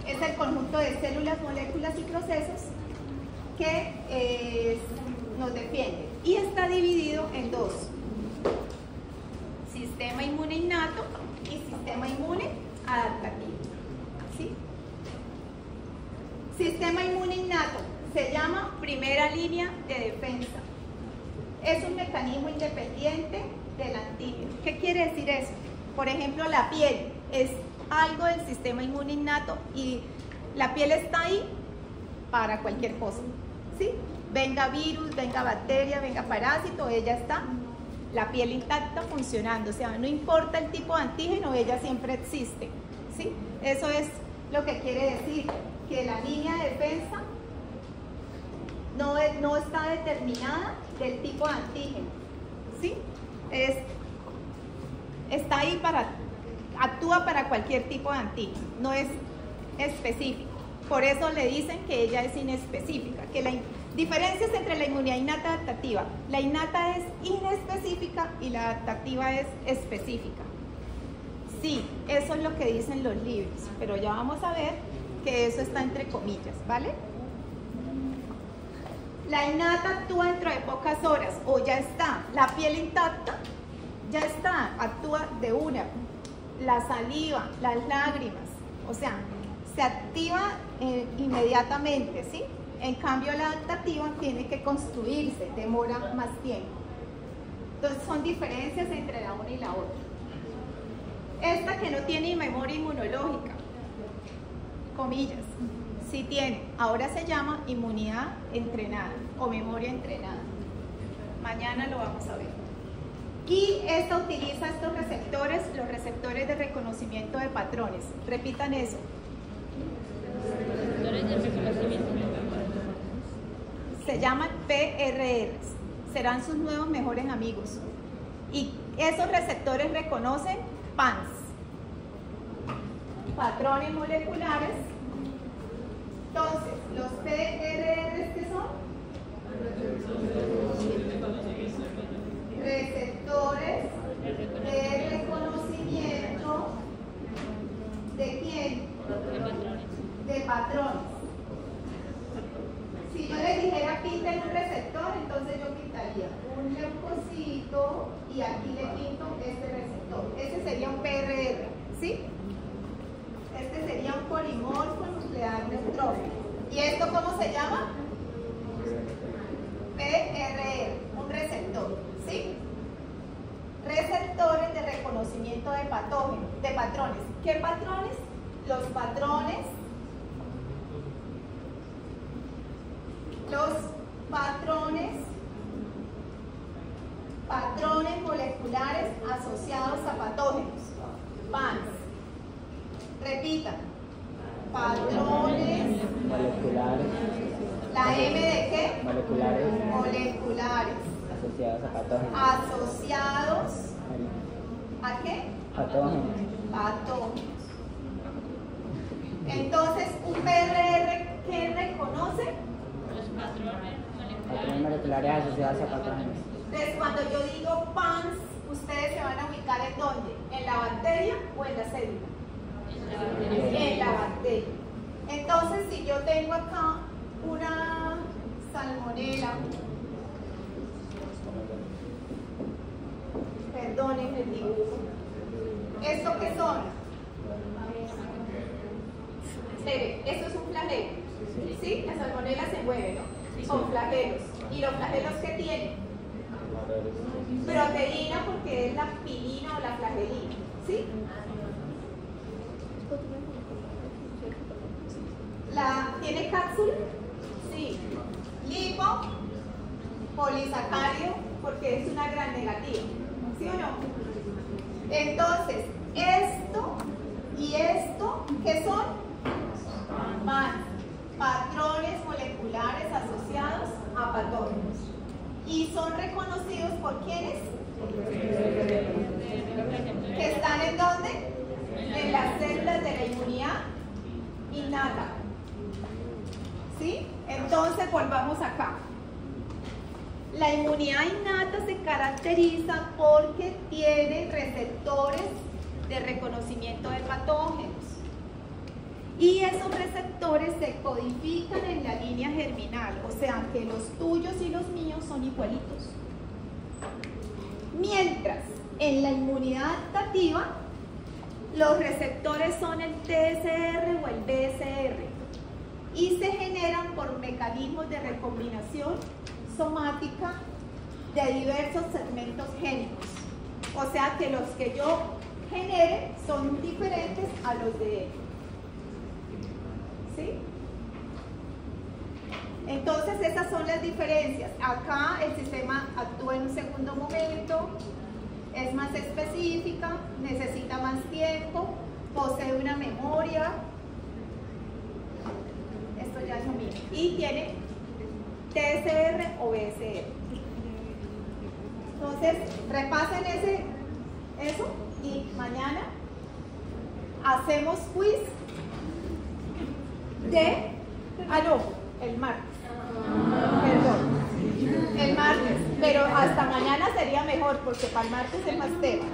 A: es el conjunto de células, moléculas y procesos que nos defienden. Y está dividido en dos: sistema inmune innato y sistema inmune adaptativo, ¿sí? Sistema inmune innato se llama primera línea de defensa. Es un mecanismo independiente del antígeno. ¿Qué quiere decir eso? Por ejemplo, la piel es algo del sistema inmune innato y la piel está ahí para cualquier cosa, ¿sí? Venga virus, venga bacteria, venga parásito, ella está, la piel intacta funcionando, o sea, no importa el tipo de antígeno, ella siempre existe, ¿sí? Eso es lo que quiere decir, que la línea de defensa no está determinada del tipo de antígeno, ¿sí? Está ahí actúa para cualquier tipo de antígeno, no es específico. Por eso le dicen que ella es inespecífica, que la diferencias entre la inmunidad innata y adaptativa. La innata es inespecífica y la adaptativa es específica. Sí, eso es lo que dicen los libros, pero ya vamos a ver que eso está entre comillas, ¿vale? La innata actúa dentro de pocas horas, o ya está. La piel intacta, ya está, actúa de una. La saliva, las lágrimas, o sea, se activa inmediatamente, ¿sí? En cambio, la adaptativa tiene que construirse, demora más tiempo. Entonces, son diferencias entre la una y la otra. Esta que no tiene memoria inmunológica, comillas, sí tiene. Ahora se llama inmunidad entrenada o memoria entrenada. Mañana lo vamos a ver. Y esta utiliza estos receptores, los receptores de reconocimiento de patrones. Repitan eso.
I: Receptores de reconocimiento de patrones.
A: Se llaman PRRs. Serán sus nuevos mejores amigos. Y esos receptores reconocen PANS, patrones moleculares. Entonces, los PRRs, ¿qué son? Receptores de reconocimiento ¿de quién? De patrones. Si yo le dijera pinten un receptor, entonces yo pintaría un leucocito y aquí le pinto este receptor. Este sería un PRR, ¿sí? Este sería un polimorfo nuclear neutrófilo. ¿Y esto cómo se llama? PRR, un receptor, ¿sí? Receptores de reconocimiento de patógenos, de patrones. ¿Qué patrones? Los patrones moleculares asociados a patógenos, PANS. Repitan, patrones
K: moleculares.
A: ¿La M de qué?
K: Moleculares.
A: Moleculares.
K: Asociados a patógenos.
A: Asociados ¿a qué?
K: Patógenos.
A: Patógenos. Entonces, un PRR, ¿qué reconoce?
I: Los
K: Patrones moleculares asociados a patógenos.
A: Entonces, cuando yo digo PANS, ustedes se van a ubicar en dónde, en la bacteria o en la célula. En la bacteria. Entonces, si yo tengo acá una salmonela, perdonen el dibujo, ¿esto qué son? Esto es un flagelo, ¿sí? La salmonela se mueve, ¿no? Son flagelos. ¿Y los flagelos qué tienen? Proteína, porque es la pilina o la flagelina, ¿sí? ¿Tiene cápsula? Sí. Lipo, polisacario, porque es una gran negativa, ¿sí o no? Entonces, esto y esto, ¿qué son? Patrones moleculares asociados a patógenos. ¿Y son reconocidos por quiénes? ¿Que están en dónde? En las células de la inmunidad innata. ¿Sí? Entonces, volvamos acá. La inmunidad innata se caracteriza porque tiene receptores de reconocimiento de patógenos. Y esos receptores se codifican en la línea germinal, o sea que los tuyos y los míos son igualitos. Mientras en la inmunidad adaptativa, los receptores son el TSR o el BSR y se generan por mecanismos de recombinación somática de diversos segmentos génicos. O sea que los que yo genere son diferentes a los de él. ¿Sí? Entonces esas son las diferencias. Acá el sistema actúa en un segundo momento, es más específica, necesita más tiempo, posee una memoria, esto ya es lo mismo, y tiene TSR o BSR. Entonces repasen eso y mañana hacemos quiz el martes. Perdón. El martes. Pero hasta mañana sería mejor porque para el martes es más tema.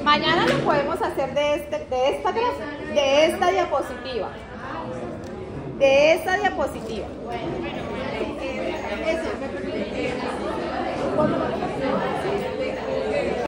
A: Mañana lo podemos hacer de esta diapositiva. De esta diapositiva.